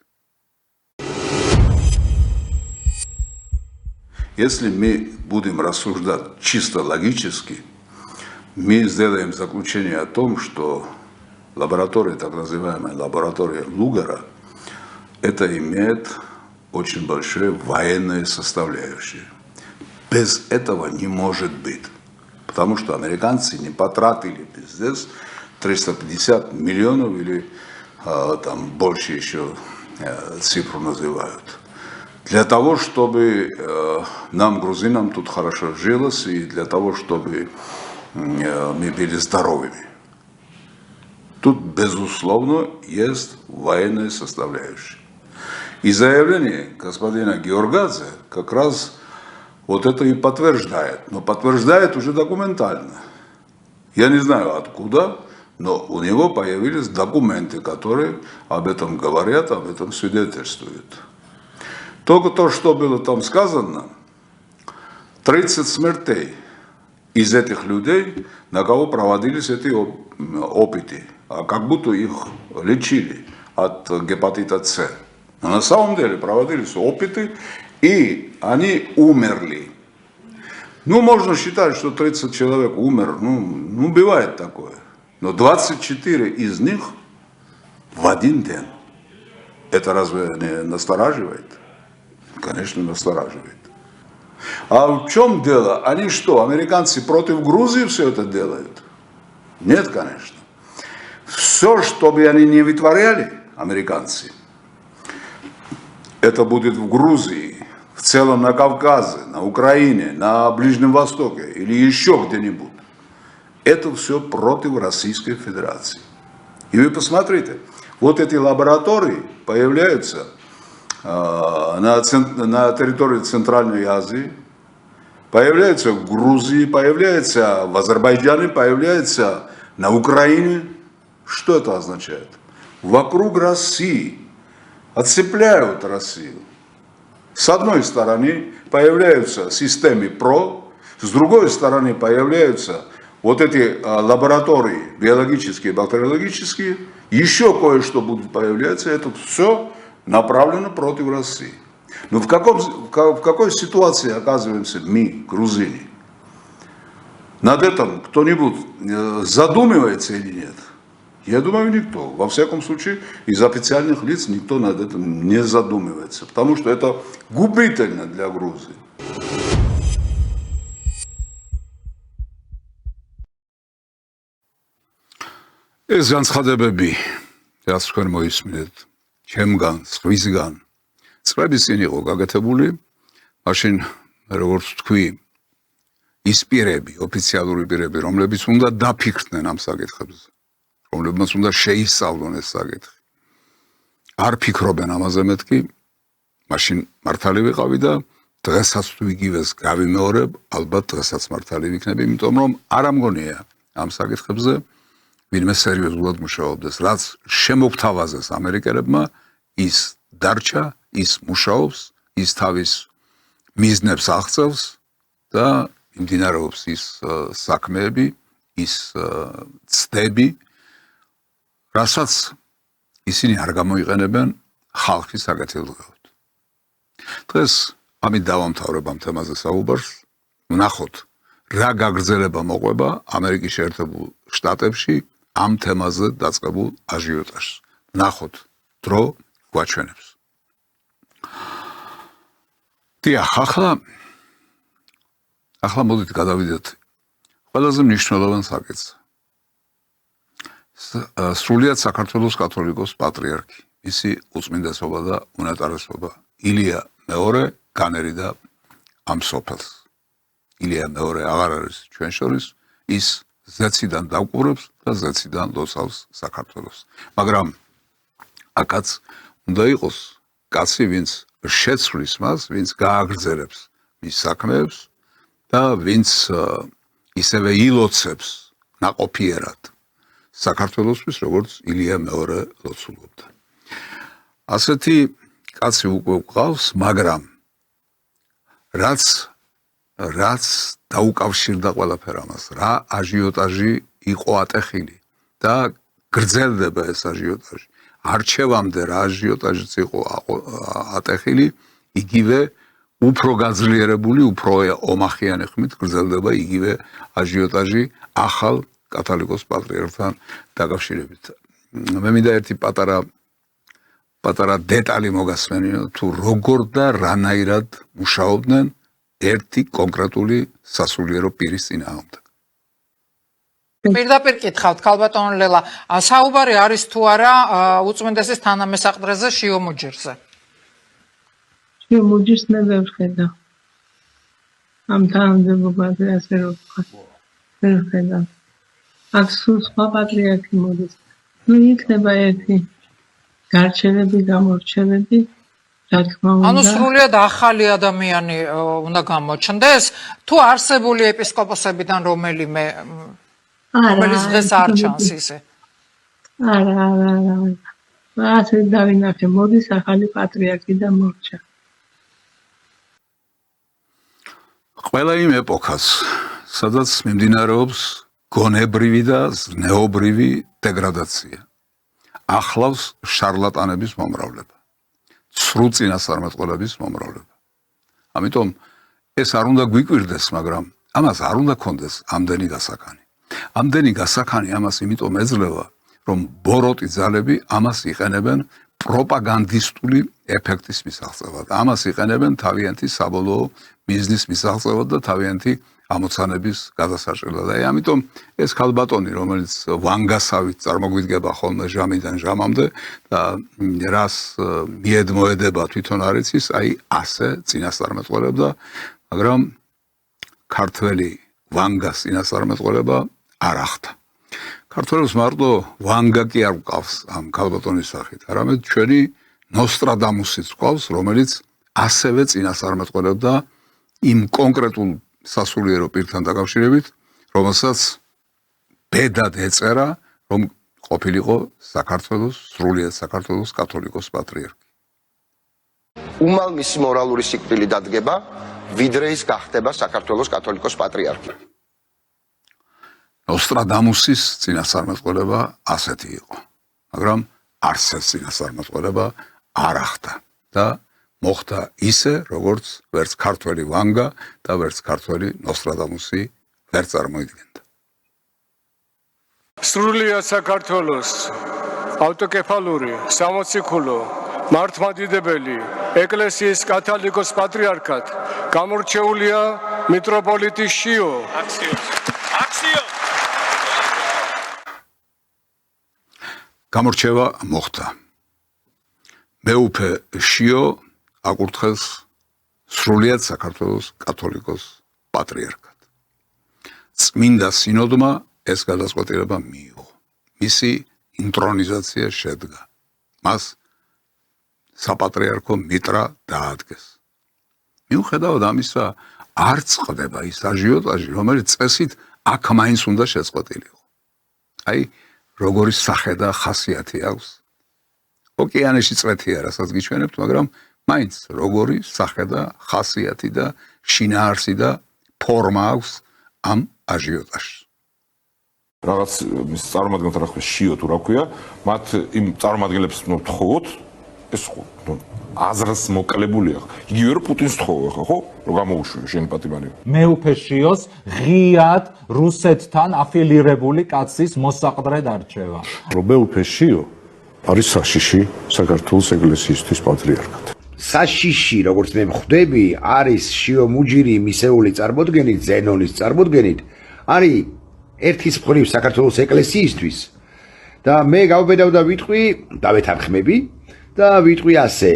Если мы будем рассуждать чисто логически, мы сделаем заключение о том, что лаборатория, так называемая лаборатория Лугара, это имеет очень большое военное составляющее. Без этого не может быть. Потому что американцы не потратили здесь 350 миллионов или там больше еще цифру называют. Для того, чтобы нам, грузинам, тут хорошо жилось и для того, чтобы мы были здоровыми. Тут, безусловно, есть военная составляющая. И заявление господина Георгадзе как раз вот это и подтверждает. Но подтверждает уже документально. Я не знаю откуда, но у него появились документы, которые об этом говорят, об этом свидетельствуют. Только то, что было там сказано, 30 смертей из этих людей, на кого проводились эти опыты, а как будто их лечили от гепатита С. Но на самом деле проводились опыты, и они умерли. Ну, можно считать, что 30 человек умер, ну, бывает такое. Но 24 из них в один день. Это разве не настораживает? Конечно, настораживает. А в чем дело? Они что, американцы против Грузии все это делают? Нет, конечно. Все, что бы они не вытворяли, американцы, это будет в Грузии, в целом на Кавказе, на Украине, на Ближнем Востоке или еще где-нибудь. Это все против Российской Федерации. И вы посмотрите, вот эти лаборатории появляются на территории Центральной Азии, появляются в Грузии, появляются в Азербайджане, появляются на Украине. Что это означает? Вокруг России отцепляют Россию. С одной стороны появляются системы ПРО, с другой стороны появляются вот эти лаборатории биологические, бактериологические, еще кое-что будет появляться, это все направлено против России. Но в какой ситуации оказываемся мы, грузины? Над этим кто-нибудь задумывается или нет? Я думаю, никто. Во всяком случае, из официальных лиц никто над этим не задумывается, потому что это губительно для Грузии. ეს განცხადებები, რაც თქვენ მოისმინეთ, ჩემგან, სხვისგან, წლების წინ იყო გაკეთებული, მაშინ როგორც თქვი, ის პირები, ოფიციალური პირები, რომლებიც უნდა დაფიქრდნენ ამ საკითხებზე, რომლებმაც უნდა შეისწავლონ ეს საკითხი. არ ფიქრობენ ამაზე მეთქი, მაშინ მართალი ვიყავი და დღესაც თუ იგივეს გავიმეორებ, ალბათ დღესაც მართალი ვიქნები, იმიტომ რომ არ ამგონია ამ საკითხებზე ვინმე სერიოზულად მუშაობდეს, რაც შემოგთავაზეს ამერიკელებმა, ის დარჩა, ის მუშაობს, ის თავის მიზნებს აღწევს და მიმდინარეობს ის საქმეები, ის ცდები, რასაც ისინი არ გამოიყენებენ ხალხის საკეთილდღეოდ. დღეს ამით დავამთავრებ ამ თემაზე საუბარს, ვნახოთ რა გაგრძელება მოყვება ამერიკის შეერთებულ შტატებში ამ თემაზე დაწყებულ აჟიოტაჟს. ვნახოთ დრო გვაჩვენებს. დიახ, ახლა მოდით გადავიდეთ ყველაზე მნიშვნელოვან საკითხზე. სრულიად საქართველოს კათოლიკოს პატრიარქი, მისი უწმინდესობა და უნეტარესობა ილია მეორე განერიდა ამ სოფელს. ილია მეორე აღარ არის ჩვენ შორის, ის ზეციდან დავყურებს და ზეციდან ლოცავს საქართველოს. მაგრამ აქაც უნდა იყოს კაცი, ვინც შეცვლის მას, ვინც გააგრძელებს მის საქმეებს და ვინც ისევე ილოცებს ნაყოფიერად საქართველოსთვის, როგორც ილია მეორე ლოცულობდა. ასეთი კაცი უკვე გვყავს, მაგრამ რაც დაუკავშირდა ყველაფერ ამას, რა აჟიოტაჟი იყო ატეხილი და გრძელდება ეს აჟიოტაჟი. არჩევამდე რა აჟიოტაჟიც იყო ატეხილი, იგივე უფრო გაძლიერებული, უფრო ომახიანი ხმით გრძელდება იგივე აჟიოტაჟი ახალ კათოლიკოს პატრიარქთან დაკავშირებით. მე მინდა ერთი პატარა დეტალი მოგასმენინო, თუ როგორ და რანაირად მუშაობდნენ ერთი კონკრეტული სასულიერო პირის წინააღმდეგ. პირდაპირ კითხავთ, ქალბატონ ლელა, საუბარი არის თუ არა უწმინდესის თანამესაყდრეზე შიომუჯირზე? შიომუჯირს მე ვერ ვხედავ. ამ თანამდებობაზე ასე რომ ვთქვათ, ვერ ვხედავ. აქ სულ სხვა პატრიარქი მოდის. იქნება ერთი გარჩევები, გამორჩევები. ანუ სრულიად ახალი ადამიანი უნდა გამოჩნდეს, თუ არსებული ეპისკოპოსებიდან რომელიმე რომელიც დღეს არ ჩანს ისე? არა. ასე დავინახე, მოდის ახალი პატრიარქი და მორჩა. ყველა იმ ეპოქას, სადაც მიმდინარეობს გონებრივი და ზნეობრივი დეგრადაცია, ახლავს შარლატანების მომრავლება. სრულ წინასწარმეტყველების მომრავლება. ამიტომ ეს არ უნდა გვიკვირდეს, მაგრამ ამას არ უნდა ქონდეს ამდენი გასახანი. ამდენი გასახანი ამას იმიტომ ეძლევა, რომ ბოროტი ძალები ამას იყენებენ პროპაგანდისტული ეფექტის მისაღწევად. ამას იყენებენ თავიანთი საბოლოო მიზნის მისაღწევად და თავიანთი ამოცანების გადასაჭრელად. აი ამიტომ ეს ქალბატონი, რომელიც ვანგასავით წარმოგვიდგება ხოლმე ჟამიდან ჟამამდე და რას მიედმოედება თვითონ არ იცის, აი ასე წინასწარმეტყველებდა, მაგრამ ქართველი ვანგას წინასწარმეტყველება არ ახდა. ქართველებს მარტო ვანგა კი არ გვყავს ამ ქალბატონის სახით, არამედ ჩვენი ნოსტრადამუსიც გვყავს, რომელიც ასევე წინასწარმეტყველებდა იმ კონკრეტულ სასულიერო პირთან დაკავშირებით, რომელსაც ბედად ეწერა, რომ ყოფილიყო საქართველოს, სრულიად საქართველოს კათოლიკოს პატრიარქი. უმალ მისი მორალური სიკვდილი დადგება, ვიდრე ის გახდება საქართველოს კათოლიკოს პატრიარქი. ნოსტრადამუსის წინასწარმეტყველება ასეთი იყო, მაგრამ არც ეს წინასწარმეტყველება არ ახდა და მოხდა ისე, როგორც ვერც ქართველი ვანგა და ვერც ქართველი ნოსტრადამუსი ვერ წარმოიდგენდა. სრულიად საქართველოს ავტოკეფალური, სამოციქულო, მართლმადიდებელი ეკლესიის კათოლიკოს პატრიარქად გამორჩეულია მიტროპოლიტი შიო. გამორჩევა მოხდა. მეუფე შიო აკურთხეს სრულიად საქართველოს კათოლიკოს პატრიარქად. წმინდა სინოდმა ეს გადაწყვეტილება მიიღო. მისი ინტრონიზაცია შედგა. მას საპატრიარქო მიტრა დაადგეს. მიუხედავად ამისა, არ წყდება ის აჟიოტაჟი, რომელიც წესით აქ მაინც უნდა შეწყვეტილიყო. აი, როგორი სახე და ხასიათი აქვს. ოკეანეში წვეთია, რასაც გიჩვენებთ, მაგრამ მაინც როგორი სახე და ხასიათი და შინაარსი და ფორმა აქვს ამ აჟიოტაჟს. რაღაც წარმომადგენელთა რა ქვია, შიო თუ რა ქვია, მათ იმ წარმომადგენლებს ვთხოვოთ, ეს აზრს მოკლებულია. იგივე რომ პუტინს თხოვე ხა, ხო? რომ გამოუშვიო შენი პატიმარი. მეუფე შიოს ღიად რუსეთთან აფილირებული კაცის მოსაყდრედ არჩევა. რომ მეუფე შიო არის საშიში საქართველოს ეკლესიისთვის პატრიარქად. საშიში, როგორც მე ვხვდები, არის შიო მუჯირი მისეული წარმოდგენით, ზენონის წარმოდგენით, არის ერთის მხრივ საქართველოს ეკლესიისთვის და მე გავბედავ და ვიტყვი, დავეთანხმები და ვიტყვი ასე,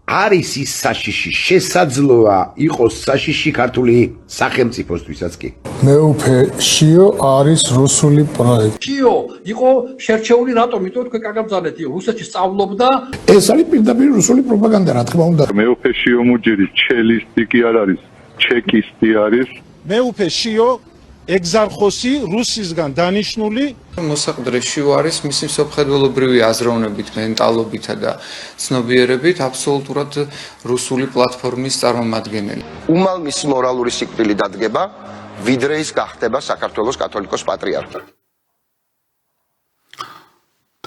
არის ის საშიში, შესაძლოა იყოს საშიში ქართული სახელმწიფოსთვისაც კი. მეუფე შიო არის რუსული პროექტი. შიო იყო შერჩეული რატომ? იმიტომ თქვენ კარგად ბრძანეთ, რუსეთში სწავლობდა. ეს არის პირდაპირ რუსული პროპაგანდა, რა თქმა უნდა. მეუფე შიო მუჯირი ჩელისტი კი არ არის, ჩეკისტი არის. მეუფე შიო ეგზარხოსი რუსისგან დანიშნული მოსაყდრე შიო არის მისი სოფხედველობრივი აზროვნებით, მენტალობითა და ცნობიერებით აბსოლუტურად რუსული პლატფორმის წარმომადგენელი. უმალ მისი მორალური სიკვდილი დადგება, ვიდრე ის გახდება საქართველოს კათოლიკოს პატრიარქი.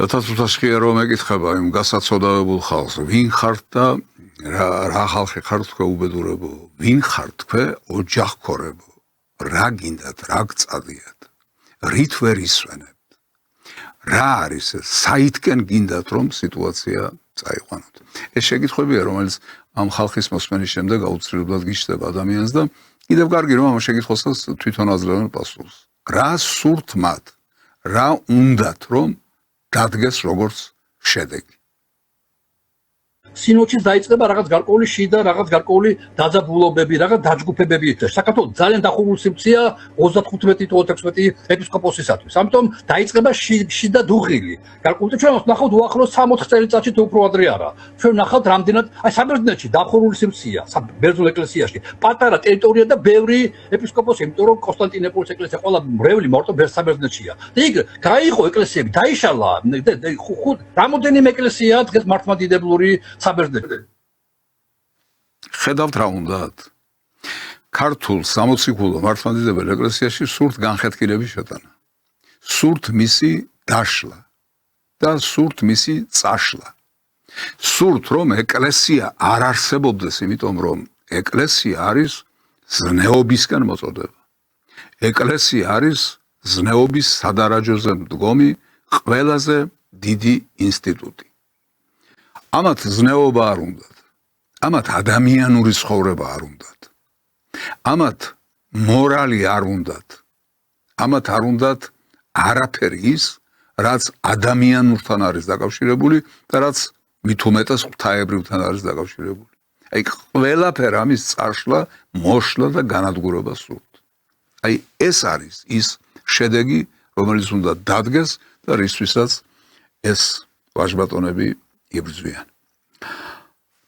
დათაცუთაშხია რომ ეკითხება იმ გასაცოდავებულ ხალხს, ვინ ხართ და რა ხალხი ხართ თქვენ უბედურებო, ვინ ხართ თქვენ ოჯახქორებო, რა გინდათ, რა გწადიათ, რით ვერ ისვენებთ, რა არის ეს, საითკენ გინდათ რომ სიტუაცია წაიყვანოთ. ეს შეკითხვებია, რომელიც ამ ხალხის მოსმენის შემდეგ აუცილებლად გიჩნდება ადამიანს და კიდევ კარგი რომ ამ შეკითხვასაც თვითონ აძლევენ პასუხს. რა სურთ მათ, რა უნდათ რომ დადგეს როგორც შედეგი. სინოდში დაიწყება რაღაც გარკვეული შიდა, რაღაც გარკვეული დაძაბულობები, რაღაც დაჯგუფებები. საქართველოს ძალიან დახურული სივრცეა 35-36 ეპისკოპოსისათვის. ამიტომ დაიწყება შიდა დუღილი. გარკვეულწილად ჩვენ ნახავთ უახლოს 60 წელიწადში თუ უფრო ადრე არა. ჩვენ ნახავთ რამდენად აი საბერძნეთში დახურული სივრცეა, ბერძნულ ეკლესიაში. პატარა ტერიტორია და ბევრი ეპისკოპოსი, იმიტომ რომ კონსტანტინოპოლის ეკლესია ყველა მრევლი მარტო საბერძნეთშია. და იქ გაიყო ეკლესიები, დაიშალა რამოდენიმე ეკლესიაა დღეს მართლმადიდებლური საბერძნეთში. ხედავთ რა უნდათ? ქართულ სამოციქულო მართლმადიდებელ ეკლესიაში სურთ განხეთქილების შეტანა. სურთ მისი დაშლა და სურთ მისი წაშლა. სურთ რომ ეკლესია არ არსებობდეს, იმიტომ რომ ეკლესია არის ზნეობისკენ მოწოდება. ეკლესია არის ზნეობის სადარაჯოზე მდგომი ყველაზე დიდი ინსტიტუტი. ამათ ზნეობა არ უნდათ. ამათ ადამიანური ცხოვრება არ უნდათ. ამათ მორალი არ უნდათ. ამათ არ უნდათ არაფერი ის, რაც ადამიანურთან არის დაკავშირებული და რაც მით უმეტეს ღვთაებრივთან არის დაკავშირებული. აი ყველაფერ ამის წარშლა, მოშლა და განადგურება სურთ. აი ეს არის ის შედეგი, რომელიც უნდა დადგეს და რისთვისაც ეს ვაჟბატონები იბრძვიან.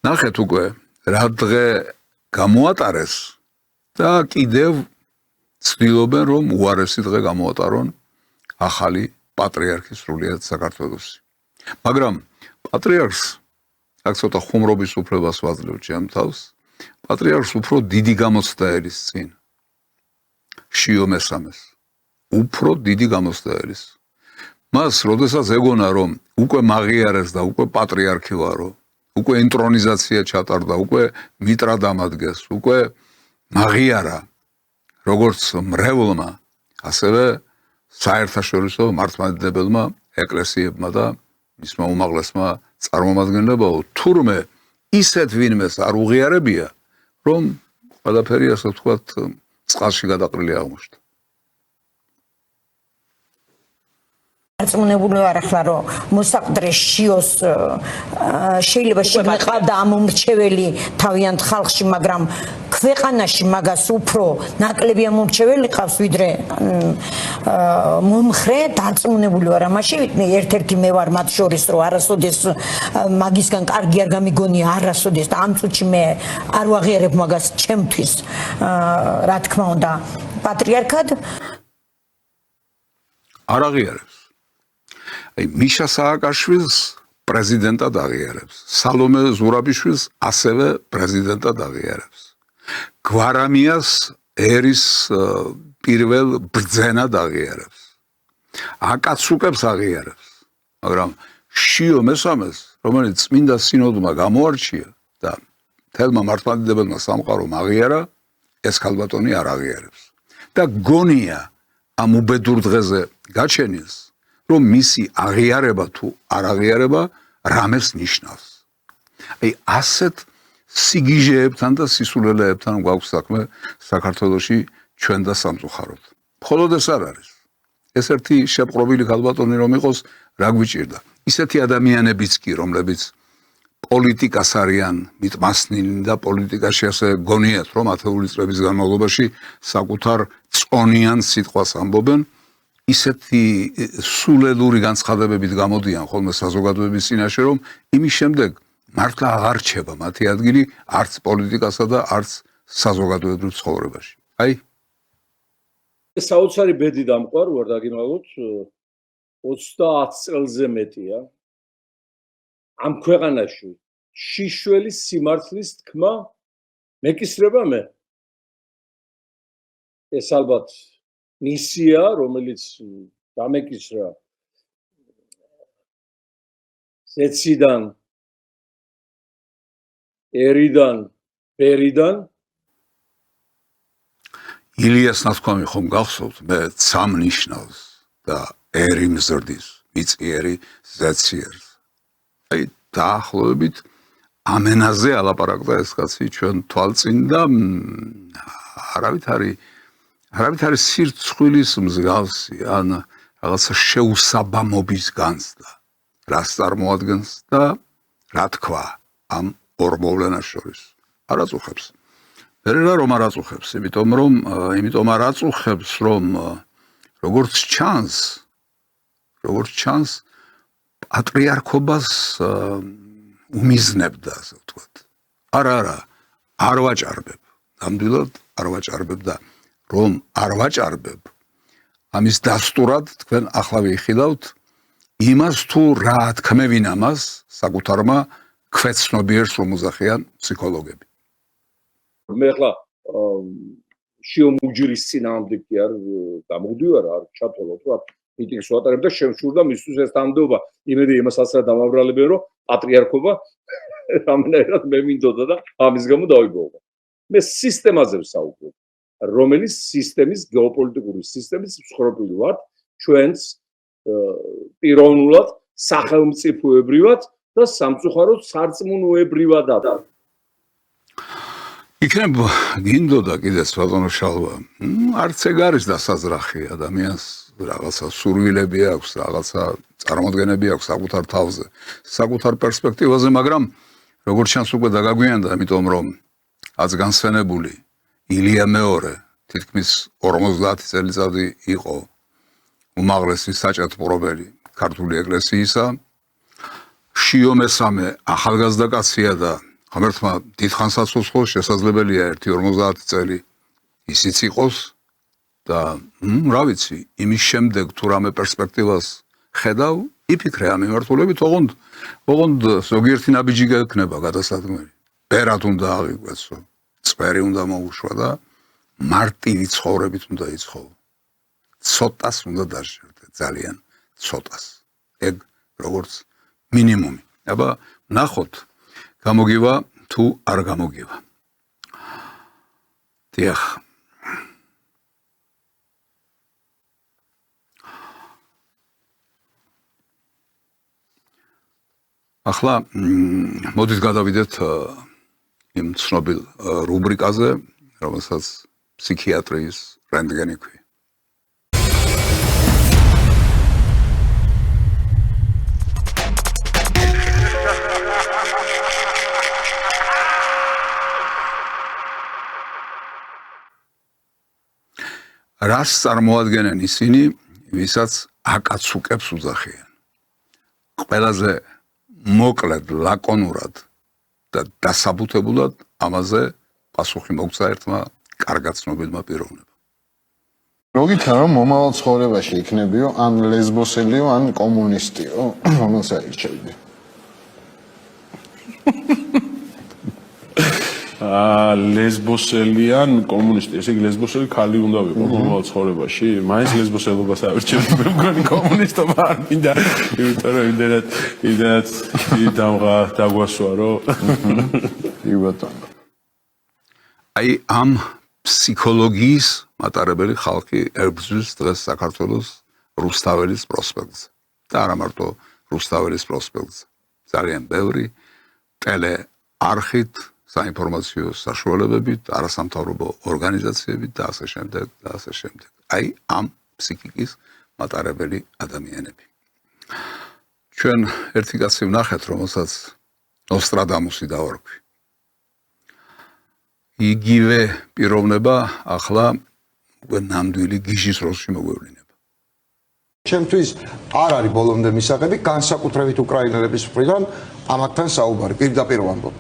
ნახეთ უკვე რა დღე გამოატარეს და კიდევ ცდილობენ რომ უარესი დღე გამოატარონ ახალი პატრიარქის სრულიად საქართველოსი. მაგრამ პატრიარქს აქ ცოტა ხუმრობის უფლებას ვაძლევ ჩემ თავს. პატრიარქს უფრო დიდი გამოცდა ელის წინ. შიო მესამეს. უფრო დიდი გამოცდა ელის. მას როდესაც ეგონა რომ უკვე მაღიარეს და უკვე პატრიარქი ვარო, უკვე ინტრონიზაცია ჩატარდა, უკვე მიტრა დამადგეს, უკვე მაღიარა როგორც მრევლმა, ასევე საერთაშორისო მართლმადიდებელმა ეკლესიებმა და მისმა უმაღლესმა წარმომადგენლებაო, თურმე ისეთ ვინმეს არ უღიარებია, რომ ყველაფერი ასე ვთქვათ წყალში გადაყრილი აღმოჩნდა. არწმუნებული ვარ ახლა რომ მოსაყდრე შიოს შეიძლება შეყავდა ამ მომრჩეველი თავიანთ ხალხში, მაგრამ ქვეყანაში მაგას უფრო ნაკლები მომრჩეველი ყავს ვიდრე მომხრე. დარწმუნებული ვარ ამაში, ერთ-ერთი მე ვარ მათ შორის, რომ არასოდეს მაგისგან კარგი არ გამიგონია, არასოდეს და ამ წუთში მე არ ვაღიარებ მაგას ჩემთვის, რა თქმა უნდა, პატრიარქად არ აღიარებს. აი მიშა სააკაშვილს პრეზიდენტად აღიარებს. სალომე ზურაბიშვილს ასევე პრეზიდენტად აღიარებს. გვარამიას ერის პირველ ბრძენად აღიარებს. აკაცუკებს აღიარებს. მაგრამ შიო მესამეს, რომელიც წმინდა სინოდმა გამოარჩია და თელმა მართლმადიდებელმა სამყარომ აღიარა, ეს ქალბატონი არ აღიარებს. და გონია ამ უბედურ დღეზე გაჩენილს, რომ მისი აღიარება თუ არ აღიარება რამეს ნიშნავს. აი ასეთ სიგიჟეებთან და სისულელეებთან გვაქვს საქმე საქართველოში ჩვენ და სამწუხაროდ. მხოლოდ ეს არ არის. ეს ერთი შეპყრობილი ქალბატონი რომ იყოს, რა გვიჭირდა? ისეთი ადამიანებიც კი, რომლებიც პოლიტიკას არიან მიტმასნილი და პოლიტიკაში ასე გონიათ, რომ ათეული წლების განმავლობაში საკუთარ წონიან სიტყვას ამბობენ, ისეთი სულელური განცხადებებით გამოდიან ხოლმე საზოგადოების წინაშე, რომ იმის შემდეგ მართლა აღარ რჩება მათი ადგილი არც პოლიტიკასა და არც საზოგადოებრივ ცხოვრებაში. აი საოცარი ბედი დამყარვარ დაგიმალოთ 30 წელზე მეტია ამ ქვეყანაში შიშველის სიმართლის თქმა მეკისრება მე. ეს ალბათ მისია, რომელიც დამეკისრა ზეციდან, ერიდან, ბერიდან. ილიას ნათქვამი ხომ გახსოვთ, მე ცამ ნიშნავს და ერი მზრდის, მიწიერი ზეციერს. აი დაახლოებით ამენაზე ალაპარაკდა ეს კაცი ჩვენ თვალწინ და არავითარი სირცხვილის მსგავსი, ან რაღაცა შეუსაბამობის განცდა, რას წარმოადგენს და რა თქვა ამ ორ მოვლენას შორის. არ აწუხებს. ვერა რომ არ აწუხებს, იმიტომ არ აწუხებს, რომ როგორც ჩანს პატრიარქობას უმიზნებდა, ასე ვთქვათ. არა, არ ვაჭარბებ. ნამდვილად არ ვაჭარბებ და რომ არ ვაჭარბებ, ამის დასტურად თქვენ ახლა ვიხილავთ იმას თუ რა თქმევინ ამას საკუთარმა ქვეცნობიერს რომ უზახიან ფსიქოლოგები. მე ახლა შიო მუჯირის წინააღმდეგ კი არ გამოვდივარ, არ ჩათვალოთ, რა მიტინგს ვატარებ და შემშურდა მისთვის ეს თანამდებობა. იმედი იმასაც რა დამავრალებენ, რომ პატრიარქობა რამენერად მე მინდოდა და ამის გამო დავიბოვო. მე სისტემაზე ვსაუბრობ, რომელიც სისტემის გეოპოლიტიკური სისტემის მსხვერპლი ვართ ჩვენს პიროვნულად, სახელმწიფოებრივად და სამწუხაროდ სარწმუნოებრივადად. იქნებ გინდოდა კიდეც ბატონო შალვა. არც ეგ არის დასაზრახი ადამიანს რაღაცა სურვილები აქვს, რაღაცა წარმოდგენები აქვს საკუთარ თავზე, საკუთარ პერსპექტივაზე, მაგრამ როგორც ჩანს უკვე დაგაგვიანდა, იმიტომ რომ აც განსვენებული ილია მეორე თითქმის 50 წელიწადი იყო უმაღლესი საჭადრობელი ქართული ეკლესიისა. შიო მესამე ახალგაზრდა კაცია და ღმერთმა დიდხანს აცოცხლოს, შესაძლებელია 1-50 წელი ისიც იყოს და რა ვიცი, იმის შემდეგ თუ რამე პერსპექტივას ხედავ, იფიქრე ამ მიმართულებით, ოღონდ ზოგიერთი ნაბიჯი გექნება გადასადგმელი. ბერად უნდა აღიკვეცო, წვერი უნდა მოუშვა და მარტივი ცხოვრებით უნდა იცხოვო. ცოტას უნდა დარჩევდე, ძალიან ცოტას. ეგ როგორც მინიმუმი. აბა ნახოთ, გამოგივა თუ არ გამოგივა. დიახ. ახლა მოდით გადავიდეთ იმ ცნობილ რუბრიკაზე, რომელსაც ფსიქიატრიის რენტგენი ქვია. რას წარმოადგენენ ისინი, ვისაც აკაცუკებს უძახიან. ყველაზე მოკლედ, ლაკონურად და დასაბუთებულად ამაზე პასუხი მოგცა ერთმა კარგად ცნობილმა პიროვნებამ. ლოგიკა რომ მომავალ ცხოვრებაში იქნებიო ან ლესბოსელიო, ან კომუნისტიო, რომელს აირჩევდი. ლესბოსელიან კომუნისტი, ესე იგი ლესბოსელი ქალი უნდა ვიყო მომავალ ცხოვრებაში, მაინც ლესბოსელობას ავირჩევდი, მე მგონი კომუნისტობა არ მინდა, იმიტომ რომ იმდენად დაგვასვა, რომ კი ბატონო. აი ამ ფსიქოლოგიის მატარებელი ხალხი ებრძვის დღეს საქართველოს რუსთაველის პროსპექტზე და არა მარტო რუსთაველის პროსპექტზე, ძალიან ბევრი ტელეარხით, საინფორმაციო საშუალებებით, არასამთავრობო ორგანიზაციებით და ასე შემდეგ და ასე შემდეგ. აი ამ ფსიქიკის მატარებელი ადამიანები. ჩვენ ერთი კაცი ვნახეთ, რომელსაც ნოსტრადამუსი დავარქვი. იგივე პიროვნება ახლა ნამდვილი გიჟის როლში მოგვევლინება. ჩემთვის არ არის ბოლომდე მისაღები განსაკუთრებით უკრაინელების მხრიდან ამათთან საუბარი, პირდაპირ ვამბობ.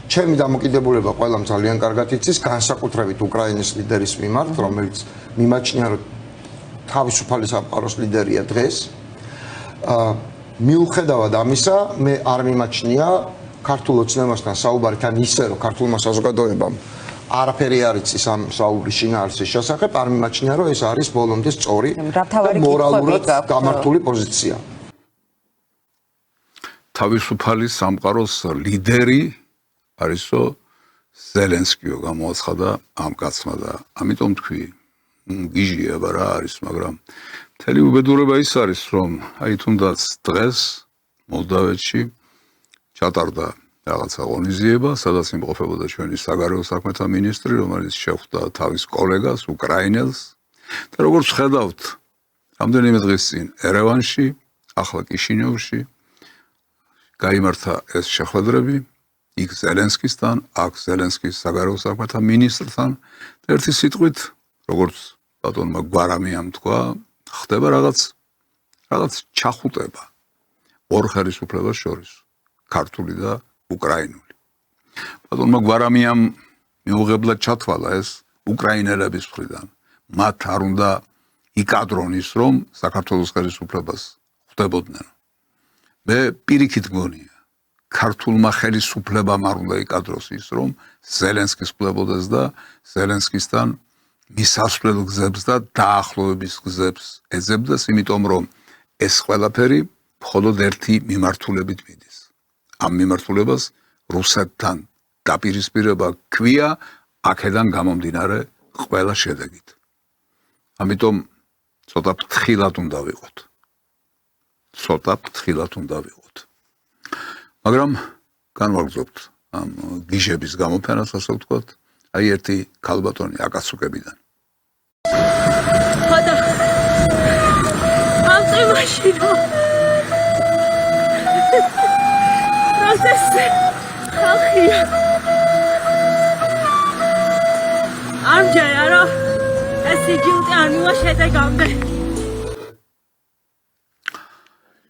ჩემი დამოკიდებულება ყველამ ძალიან კარგად იცის, განსაკუთრებით უკრაინის ლიდერის მიმართ, რომელიც მიმაჩნია, რომ თავისუფალი სამყაროს ლიდერია დღეს. მიუხედავად ამისა, მე არ მიმაჩნია ქართულ ოცნებასთან საუბართან ისე, რომ ქართულმა საზოგადოებამ არაფერი არ იცის ამ საუბრის შინაარსის შესახებ, არ მიმაჩნია, რომ ეს არის ბოლომდე სწორი და მორალურად გამართული პოზიცია. თავისუფალი სამყაროს ლიდერი არისო ზელენსკიო გამოაცხადა ამ კაცმა და ამიტომ თქვი გიჟია რა არის, მაგრამ მთელი უბედურება ის არის, რომ აი თუნდაც დღეს მოლდავეთში ჩატარდა რაღაცა ღონისძიება, სადაც იმყოფებოდა ჩვენი საგარეო საქმეთა მინისტრი, რომელიც შეხვდა თავის კოლეგას, უკრაინელს და როგორც ხედავთ, რამდენიმე დღის წინ ერევანში, ახლა კიშინიოვში გაიმართა ეს შეხვედრები, იქ ზელენსკისთან, აქ ზელენსკის საგარეო საქმეთა მინისტრთან და ერთი სიტყვით, როგორც ბატონმა გვარამიამ თქვა, ხდება რაღაც ჩახუტება ორ ხელისუფლებას შორის, ქართული და უკრაინული. ბატონმა გვარამიამ მიუღებლად ჩათვალა ეს უკრაინელების მხრიდან. მათ არ უნდა იკადრონ ის, რომ საქართველოს ხელისუფლებას ხვდებოდნენ. მე პირიქით გონია, ქართულმა ხელისუფლებამ არ უნდა იკადროს ის, რომ ზელენსკის ხვდებოდეს და ზელენსკისთან მისასვლელ გზებს და დაახლოების გზებს ეძებდეს, იმიტომ რომ ეს ყველაფერი მხოლოდ ერთი მიმართულებით მიდის. ამ მიმართულებას რუსეთთან დაპირისპირება ქვია, აქედან გამომდინარე ყველა შედეგით. ამიტომ ცოტა ფრთხილად უნდა ვიყოთ. მაგრამ განვაგრძობთ ამ გიჟების გამოფენას, ასე ვთქვათ, აი ერთი ქალბატონი აკაცუკებიდან. ხოდა ამ წამაში პროცესი ხალხია ამჯერა რომ ეს იგი არ მივა შედეგამდე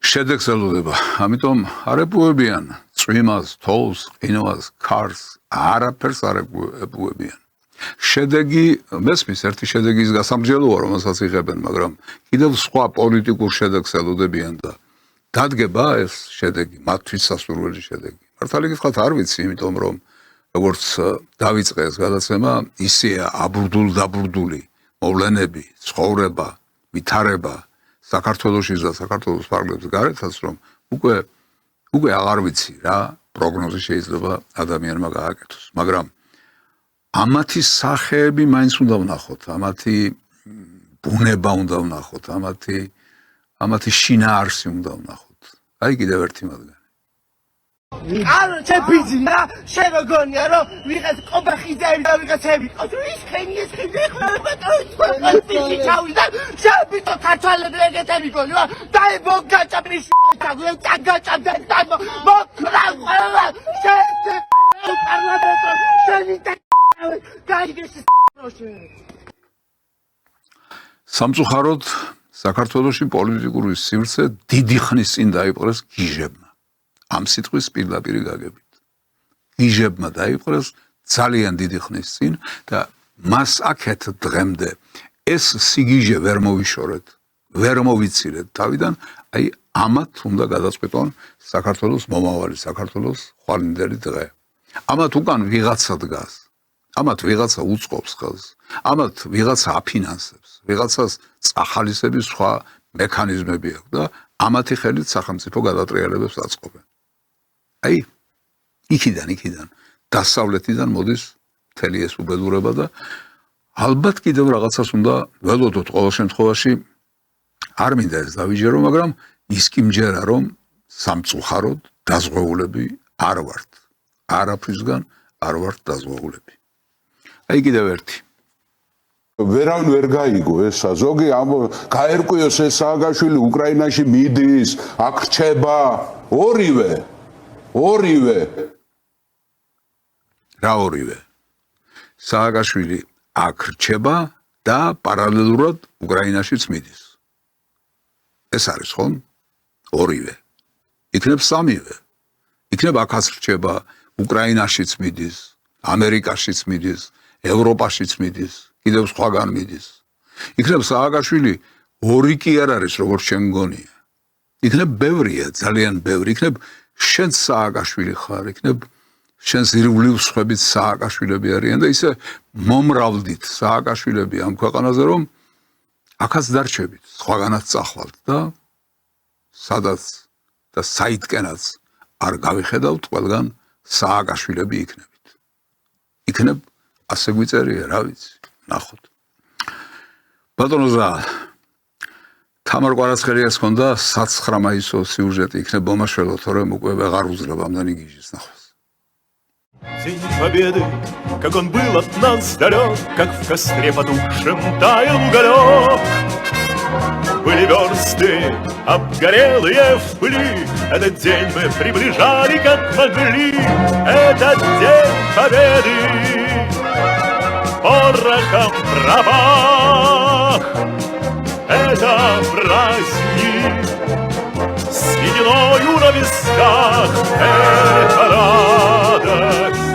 შედეგს ელოდება, ამიტომ არ ეპუებიან წვიმას, თოვლს, ყინვას, ქარს, არაფერს არ ეპუებიან. შედეგი მესმის ერთი შედეგის გასამჯელოა, რომელსაც იღებენ, მაგრამ კიდევ სხვა პოლიტიკურ შედეგს ელოდებიან და დადგება ეს შედეგი, მათთვის სასურველი შედეგი. მართალი გითხრათ, არ ვიცი, იმიტომ რომ როგორც დავიწყე ეს გადაცემა, ისეა აბრუდული მოვლენები, ცხოვრება, ვითარება საქართველოში და საქართველოს ფარგლებს გარეთაც, რომ უკვე აღარ ვიცი რა პროგნოზი შეიძლება ადამიანმა გააკეთოს, მაგრამ ამათი სახეები მაინც უნდა ვნახოთ, ამათი ბუნება უნდა ვნახოთ, ამათი შინაარსი უნდა ვნახოთ. აი კიდევ ერთი მათგანი. არ შეფიძი რა შეგონია რომ ვიღაც ყობახიძეები და ვიღაცები ყოთ ის ხენი ეს ხენი ხმები ჩავიდა შევიტო ქართველები ეგეთები გონია დაი მოგაჭაპრის თაგლე წაგაჭამდა და მოკრა ყველა შეთე პარლამენტო შევიტე გაიგეს სამწუხაროდ საქართველოში პოლიტიკური სივრცე დიდი ხნის წინ დაიპყრეს გიჟებმა. ამ სიტყვის პირდაპირი გაგებით. გიჟებმა დაიპყრეს ძალიან დიდი ხნის წინ და მას აქეთ დღემდე ეს სიგიჟე ვერ მოვიშორეთ, ვერ მოვიცილეთ თავიდან, აი ამათ უნდა გადაწყვეტონ საქართველოს მომავალი, საქართველოს ხვალინდელი დღე. ამათ უკან ვიღაცა დგას, ამათ ვიღაცა უწყობს ხელს, ამათ ვიღაცა აფინანსებს, ვიღაცას წახალისების სხვა მექანიზმები აქვს და ამათი ხელით სახელმწიფო გადატრიალებებს აწყობენ. აი, იქიდან, დასავლეთიდან მოდის მთელი ეს უბედურება და ალბათ კიდევ რაღაცას უნდა ველოდოთ ყოველ შემთხვევაში, არ მინდა ეს დავიჯერო, მაგრამ ის კი მჯერა, რომ სამწუხაროდ დაზღვეულები არ ვართ. არაფრისგან არ ვართ დაზღვეულები. აი კიდევ ერთი. ვერავინ ვერ გაიგო ესა, ზოგი გაერკვიოს ეს სააკაშვილი უკრაინაში მიდის, აქ რჩება, ორივე. რა ორივე? სააკაშვილი აქ რჩება და პარალელურად უკრაინაშიც მიდის. ეს არის ხომ? ორივე. იქნებ სამივე. იქნებ აქაც რჩება, უკრაინაშიც მიდის, ამერიკაშიც მიდის, ევროპაშიც მიდის, კიდევ სხვაგან მიდის. იქნებ სააკაშვილი ორი კი არ არის, როგორც შენ მგონია. იქნებ ბევრია, ძალიან ბევრი. იქნებ შენ სააკაშვილი ხარ, იქნებ შენს ირგვლივ სხვებიც სააკაშვილები არიან და ისე მომრავლდით სააკაშვილები ამ ქვეყანაზე, რომ აქაც დარჩებით, სხვაგანაც წახვალთ და სადაც და საითკენაც არ გავიხედავთ, ყველგან სააკაშვილები იქნებით. იქნებ ასე გვიწერია, რა ვიცი, ნახოთ. ბატონო ზა, თამარ კვარაცხელიას ჰქონდა 9 მაისო სიუჟეტი, იქნებ მომაშველო, თორემ უკვე ვეღარ უძლებ ამდენი გიჟის ნახვას. День Победы, как он был от нас далек, как в костре потухшем таял уголек. Были версты, обгорелые в пыли, этот день мы приближали, как могли. Этот день Победы порохом пропах. Это праздник с сединою на висках, это радость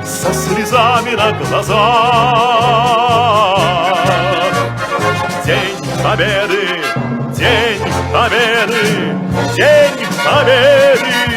со слезами на глазах. День Победы, День Победы, День Победы.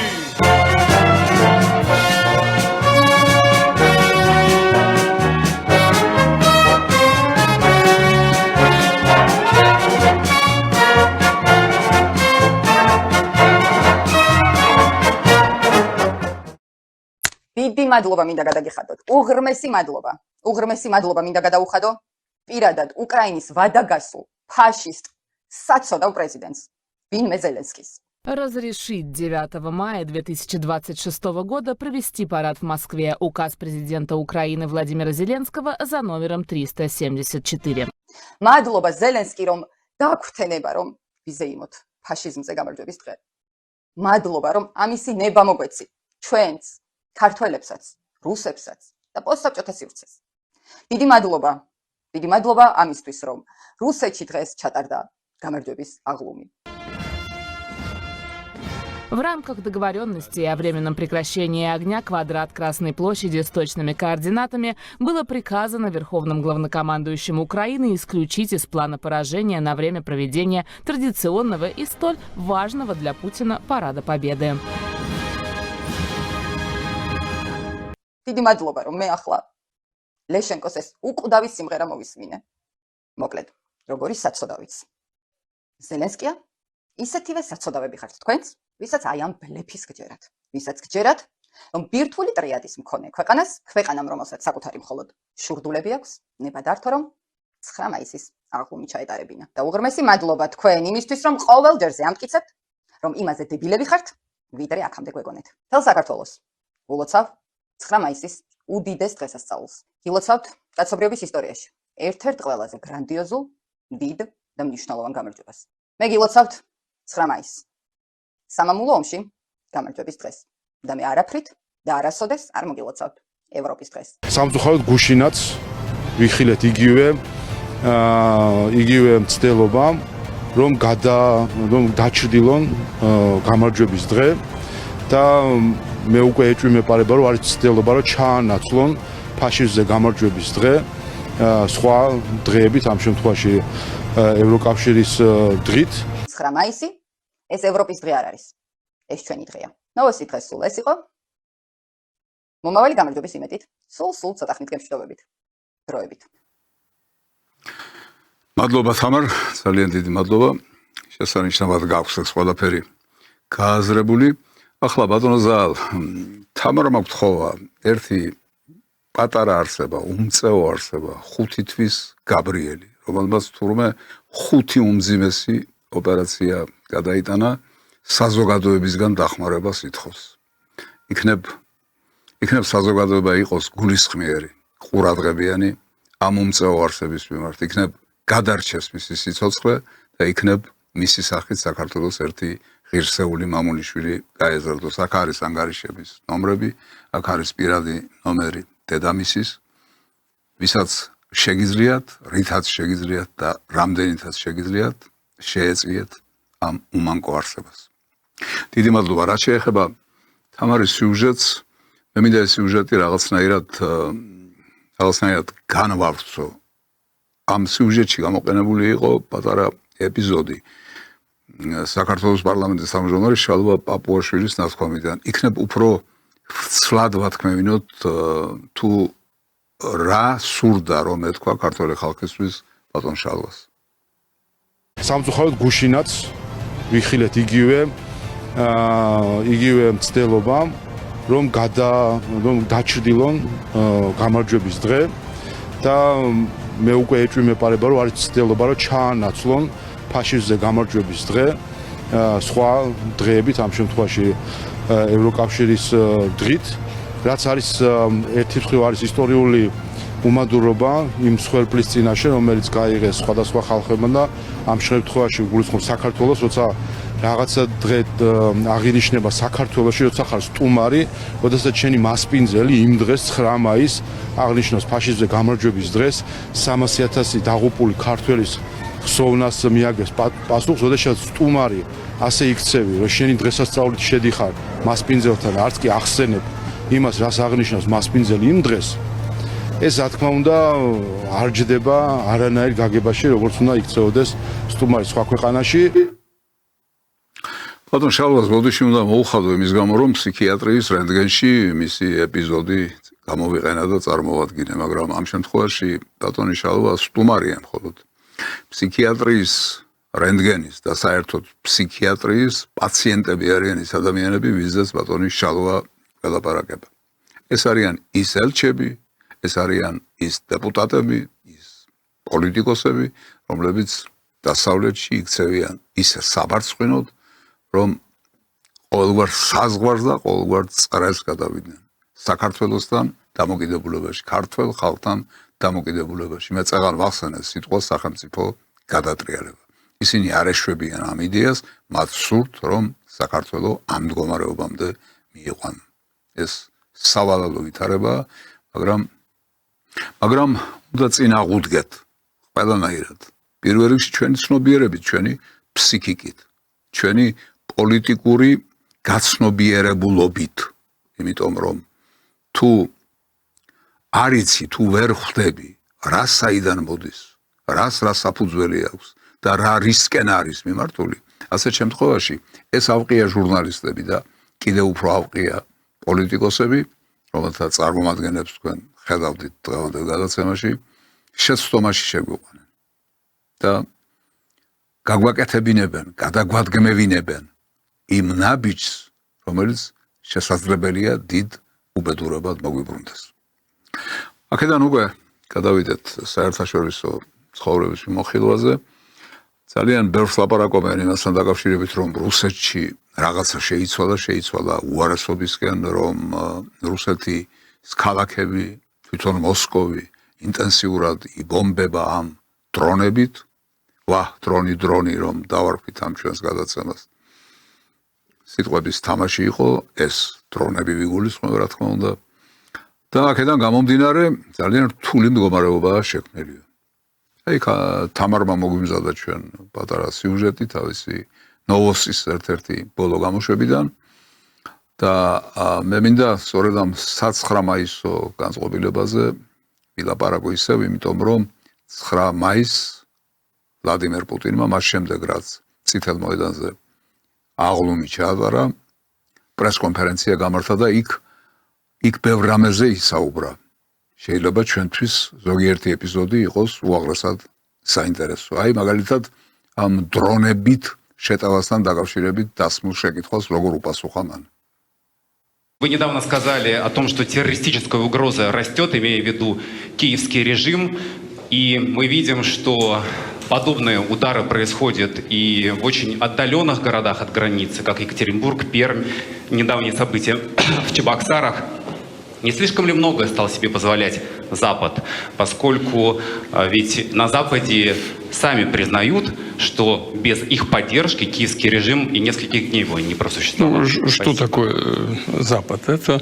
დიდი მადლობა მინდა გადაგიხადოთ. უღრმესი მადლობა მინდა გადაუხადო პირადად უკრაინის ვადაგასულ ფაშისტ საცოდავ პრეზიდენტს ვინმე ზელენსკის. Разрешить 9 мая 2026 года провести парад в Москве. Указ президента Украины Владимира Зеленского за номером 374. მადლობა ზელენსკი რომ დაგვთენება რომ ვიზეიმოთ ფაშიზმზე გამარჯვების დღე. მადლობა რომ ამისი ნება მოგვეცი ჩვენც, ქართველებსაც, რუსებსაც და პოსტსაბჭოთა სივრცეს. დიდი მადლობა ამისთვის რომ რუსეთში დღეს ჩატარდა გამარჯვების აღლუმი. В рамках договоренности о временном прекращении огня «Квадрат Красной площади» с точными координатами было приказано Верховным главнокомандующим Украины исключить из плана поражения на время проведения традиционного и столь важного для Путина Парада Победы. დიდი მადლობა რომ მე ახლა ლეშენკოს ეს უკვდავი სიმღერა მოვისმინე. მოკლედ, როგორი საცოდავიც. ზელენსკია ისეთივე საცოდავები ხართ თქვენც, ვისაც აი ამ ბლეფის გჯერათ. ვისაც გჯერათ, რომ ბირთვული ტრიადის მქონე ქვეყანამ რომელსაც საკუთარი მხოლოდ შურდულები აქვს, ნება დართო რომ 9 მაისის აღლუმი ჩაეტარებინა. და უღრმესი მადლობა თქვენ იმისთვის, რომ ყოველ ჯერზე ამტკიცებთ, რომ იმაზე დებილები ხართ, ვიდრე აქამდე გვეგონეთ. თელ საქართველოს ულოცავ 9 მაისის უდიდეს დღესასწაულს. გილოცავთ კაცობრიობის ისტორიაში ერთ-ერთ ყველაზე გრანდიოზულ, დიდ და მნიშვნელოვან გამარჯვებას. მე გილოცავთ 9 მაისს. სამამულო ომში გამარჯვების დღეს. და მე არაფრით და არასოდეს არ მოგილოცავთ ევროპის დღეს. სამწუხაროდ გუშინაც ვიხილეთ იგივე მცდელობა, რომ დაჩრდილონ გამარჯვების დღე და მე უკვე ეჭვმეპარება რომ არის მცდელობა რომ ჩაანაცვლონ ფაშიზმზე გამარჯვების დღე სხვა დღეებით ამ შემთხვევაში ევროკავშირის დღით. 9 მაისი ეს ევროპის დღე არ არის. ეს ჩვენი დღეა. ნოვოსი დღე სულ ეს იყო. მომავალი გამარჯვების იმედით, სულ ცოტა ხნით გემშვიდობებით. დროებით. მადლობა თამარ, ძალიან დიდი მადლობა. შესანიშნავად გაქვს ეს ყველაფერი გააზრებული. ახლა ბატონო ზალ, თამარმა გთხოვა ერთი პატარა არსება, უმწეო არსება, 5 თვის გაბრიელი, რომელმაც თურმე 5 უმძიმესი ოპერაცია გადაიტანა საზოგადოებისგან დახმარებას ითხოვს. იქნებ საზოგადოება იყოს გულისხმიერი, ყურადღებიანი ამ უმწეო არსების მიმართ, იქნებ გადარჩეს მისი სიცოცხლე და იქნებ მისი სახით საქართველოს ერთი ღირსეული მამულიშვილი გაეზარდოს. აქ არის ანგარიშების ნომრები, აქ არის პირადი ნომერი დედამისის, ვისაც შეგიძლიათ, რითაც შეგიძლიათ და რამდენითაც შეგიძლიათ შეეწიეთ ამ უმანკო არსებას. დიდი მადლობა. რაც შეეხება თამარის სიუჟეტს, მე მინდა ეს სიუჟეტი რაღაცნაირად განვავრცო. ამ სიუჟეტში გამოყენებული იყო პატარა ეპიზოდი საქართველოს პარლამენტის თავმჯდომარის შალვა პაპუაშვილის ნათქვამიდან. იქნებ უფრო ვრცლად ვათქმევინოთ თუ რა სურდა რომ ეთქვა ქართველი ხალხისთვის ბატონ შალვას. სამწუხაროდ გუშინაც ვიხილეთ იგივე მცდელობა, რომ დაჩრდილონ გამარჯვების დღე და მე უკვე ეჭვმეპარება რომ არის მცდელობა რომ ჩაანაცვლონ ფაშიზმზე გამარჯვების დღე სხვა დღეებით ამ შემთხვევაში ევროკავშირის დღით, რაც არის ერთი მხრივ არის ისტორიული უმადურობა იმ მსხვერპლის წინაშე, რომელიც გაიღეს სხვადასხვა ხალხებმა და ამ შემთხვევაში გულისხმობ საქართველოს, როცა რაღაცა დღე აღინიშნება საქართველოში, როცა ხარ სტუმარი, როდესაც შენი მასპინძელი იმ დღეს 9 მაისს აღნიშნავს ფაშიზმზე გამარჯვების დღეს 300,000 დაღუპული ქართველის ხსოვნას მიაგებს პასუხს, როდესაც სტუმარი ასე იქცევი, რომ შენი დღესასწაულით შედიხარ მასპინძელთან, არც კი ახსენებ იმას, რაც აღნიშნავს მასპინძელი იმ დღეს. ეს რა თქმა უნდა არ ჯდება არანაირ გაგებაში, როგორც უნდა იქცეოდეს სტუმარი სხვა ქვეყანაში. ბატონ შალვას ბოდიში უნდა მოუხადო იმის გამო, რომ ფსიქიატრიის რენტგენში მისი ეპიზოდი გამოვიყენა და წარმოვადგინე, მაგრამ ამ შემთხვევაში ბატონი შალვა სტუმარია მხოლოდ. ფსიქიატრიის რენტგენის და საერთოდ ფსიქიატრიის პაციენტები არიან ის ადამიანები, ვიზაც ბატონი შალვა ელაპარაკება. ეს არიან ის ელჩები, ეს არიან ის დეპუტატები, ის პოლიტიკოსები, რომლებიც დასავლეთში იქცევიან ისე საბარწყინოდ, რომ ყოველგვარ საზღვარს და ყოველგვარ წრეს გადავიდნენ საქართველოსთან დამოკიდებულებაში, ქართველ ხალხთან დამოკიდებულებაში. მე წაღან ვახსენე სიტყვა სახელმწიფო გადატრიალება. ისინი არ ეშვებიან ამ იდეას, მათ სურთ, რომ საქართველო ამ მდგომარეობამდე მიიყვანონ. ეს სავალალო ვითარებაა, მაგრამ უნდა წინ აღუდგეთ ყველანაირად. პირველ რიგში ჩვენი ცნობიერებით, ჩვენი ფსიქიკით, ჩვენი პოლიტიკური გაცნობიერებულობით, იმიტომ რომ თუ არ იცი, თუ ვერ ხვდები, რა საიდან მოდის, რა საფუძველი აქვს და რა რისკენ არის მიმართული, ასეთ შემთხვევაში ეს ავყია ჟურნალისტები და კიდევ უფრო ავყია პოლიტიკოსები, რომელთა წარმომადგენლებს თქვენ ხედავდით დღევანდელ გადაცემაში, შეცდომაში შეგვიყვანენ და გაგვაკეთებინებენ, გადაგვადგმევინებენ იმ ნაბიჯს, რომელიც შესაძლებელია დიდ უბედურებად მოგვიბრუნდეს. აქედან უკვე გადავიდეთ საერთაშორისო ცხოვრების მიმოხილვაზე. ძალიან ბევრს ლაპარაკობენ იმასთან დაკავშირებით, რომ რუსეთში რაღაცა შეიცვალა უარესობისკენ, რომ რუსეთის ქალაქები, თვითონ მოსკოვი ინტენსიურად იბომბება ამ დრონებით. დრონი, რომ დავარქვით ამ ჩვენს გადაცემას. სიტყვების თამაში იყო ეს დრონები ვიგულისხმება, რა თქმა უნდა. და აქედან გამომდინარე ძალიან რთული მდგომარეობაა შექმნილი. აი თამარმა მოგვიმზადა ჩვენ პატარა სიუჟეტი თავისი ნოვოსის ერთ-ერთი ბოლო გამოშვებიდან და მე მინდა სწორედ ამ 9 მაისო განწყობილებაზე ვილაპარაკო ისევ, იმიტომ რომ 9 მაისს ვლადიმერ პუტინმა მას შემდეგ რაც წითელ მოედანზე აღლუმი ჩააბარა, პრესკონფერენცია გამართა და იქ ბევრ რამეზე ისაუბრა. შეიძლება ჩვენთვის ზოგიერთი ეპიზოდი იყოს უაღრესად საინტერესო. აი მაგალითად ამ დრონებით შეტევასთან დაკავშირებით დასმულ შეკითხვას როგორ უპასუხა მან. Вы недавно сказали о том, что террористическая угроза растет, имея в виду киевский режим, и мы видим, что подобные удары происходят и в очень отдаленных городах от границы, как Екатеринбург, Пермь, недавние события в Чебоксарах. Не слишком ли многое стал себе позволять Запад, поскольку ведь на Западе сами признают, что без их поддержки киевский режим и нескольких дней бы не просуществовал? Что такое Запад? Это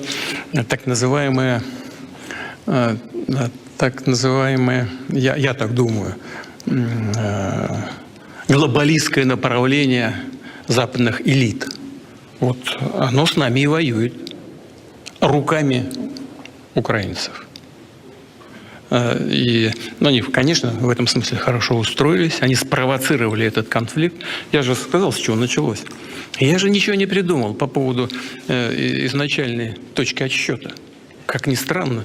так называемое, я так думаю, глобалистское направление западных элит. Вот оно с нами и воюет руками украинцев. И они, конечно, в этом смысле хорошо устроились, они спровоцировали этот конфликт. Я же сказал, с чего началось. Я же ничего не придумал по поводу изначальной точки отсчета. Как ни странно,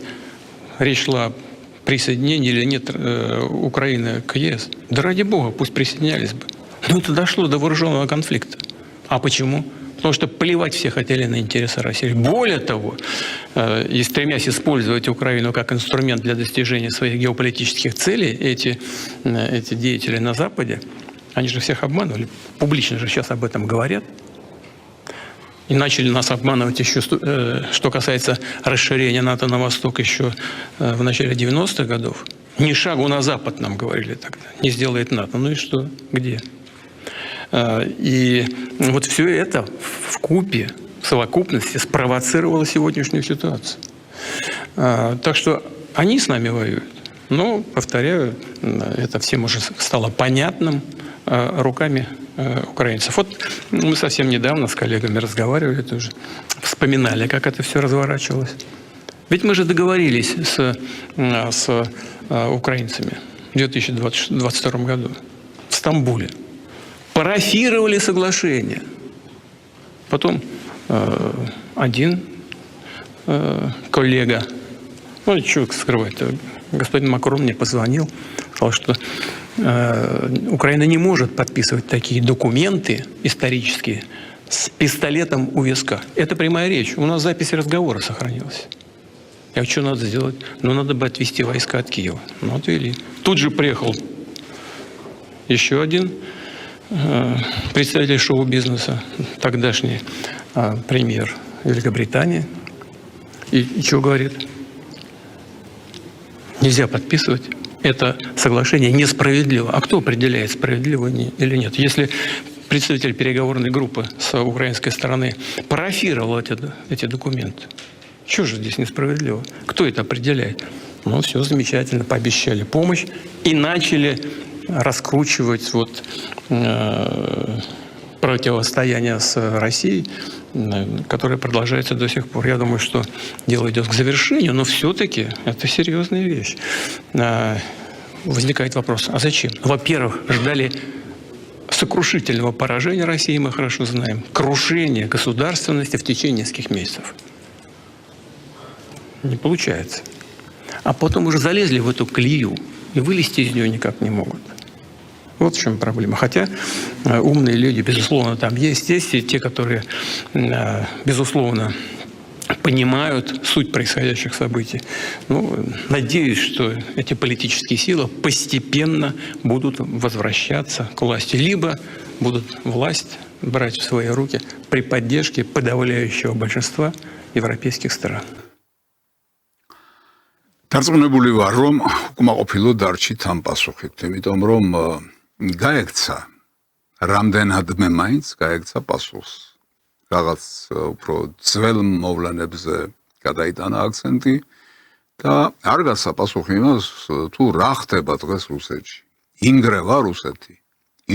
речь шла о присоединении или нет Украины к ЕС. Да ради бога, пусть присоединялись бы. Но это дошло до вооруженного конфликта. А почему? Потому что плевать все хотели на интересы России. Более того, и стремясь использовать Украину как инструмент для достижения своих геополитических целей, эти деятели на Западе, они же всех обманывали. Публично же сейчас об этом говорят. И начали нас обманывать еще, что касается расширения НАТО на восток еще в начале 90-х годов. Ни шагу на запад нам говорили тогда. Не сделает НАТО. Ну и что? Где? И вот все это вкупе, в совокупности спровоцировало сегодняшнюю ситуацию. Так что они с нами воюют. Но, повторяю, это всем уже стало понятным руками украинцев. Вот мы совсем недавно с коллегами разговаривали, тоже вспоминали, как это все разворачивалось. Ведь мы же договорились с украинцами в 2022 году в Стамбуле. Парафировали соглашение. Потом один коллега, что скрывать, господин Макрон мне позвонил, сказал, что Украина не может подписывать такие документы исторические с пистолетом у виска. Это прямая речь. У нас запись разговора сохранилась. А что надо сделать? Ну, надо бы отвести войска от Киева. Ну, отвели. Тут же приехал еще один представитель шоу-бизнеса, тогдашний премьер Великобритании. И что говорит? Нельзя подписывать. Это соглашение несправедливо. А кто определяет, справедливо или нет? Если представитель переговорной группы с украинской стороны парафировал эти документы, что же здесь несправедливо? Кто это определяет? Ну, все замечательно, пообещали помощь и начали раскручивать противостояние с Россией, которое продолжается до сих пор. Я думаю, что дело идет к завершению, но все-таки это серьезная вещь. Возникает вопрос, а зачем? Во-первых, ждали сокрушительного поражения России, мы хорошо знаем, крушения государственности в течение нескольких месяцев. Не получается. А потом уже залезли в эту колею и вылезти из нее никак не могут. Вот в чем проблема. Хотя умные люди, безусловно, там есть и те, которые, безусловно, понимают суть происходящих событий. Ну, надеюсь, что эти политические силы постепенно будут возвращаться к власти. Либо будут власть брать в свои руки при поддержке подавляющего большинства европейских стран. დარწმუნებული ვარ, რომ უკმაყოფილო დარჩით ამ პასუხით, იმიტომ რომ გაექცა რამდენადმე მაინც გაექცა პასუხს. რაღაც უფრო ძველ მოვლენებზე გადაიტანა აქცენტი და არ გასცა პასუხი იმას, თუ რა ხდება დღეს რუსეთში. ინგრევა რუსეთი,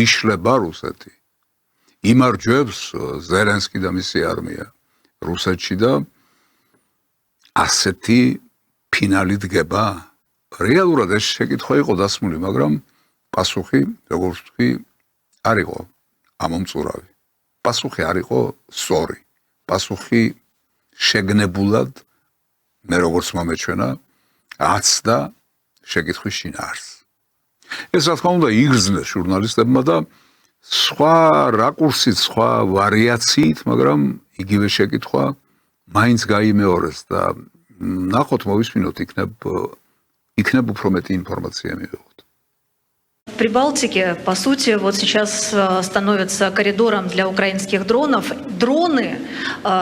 იშლება რუსეთი. იმარჯვებს ზელენსკი და მისი არმია რუსეთში და ასეთი ფინალი დგება. რეალურად ეს შეკითხვა იყო დასმული, მაგრამ პასუხი, როგორც ვთქვი, არ იყო ამომწურავი. პასუხი არ იყო სწორი. პასუხი შეგნებულად, მე როგორც მომეჩვენა, აცდა შეკითხვის შინაარსს. ეს რა თქმა უნდა იგრძნეს ჟურნალისტებმა და სხვა რაკურსით, სხვა ვარიაციით, მაგრამ იგივე შეკითხვა მაინც გაიმეორეს და ნახოთ მოვისმინოთ იქნებ უფრო მეტი ინფორმაცია მივიღოთ. Прибалтике, по сути, вот сейчас становится коридором для украинских дронов. Дроны,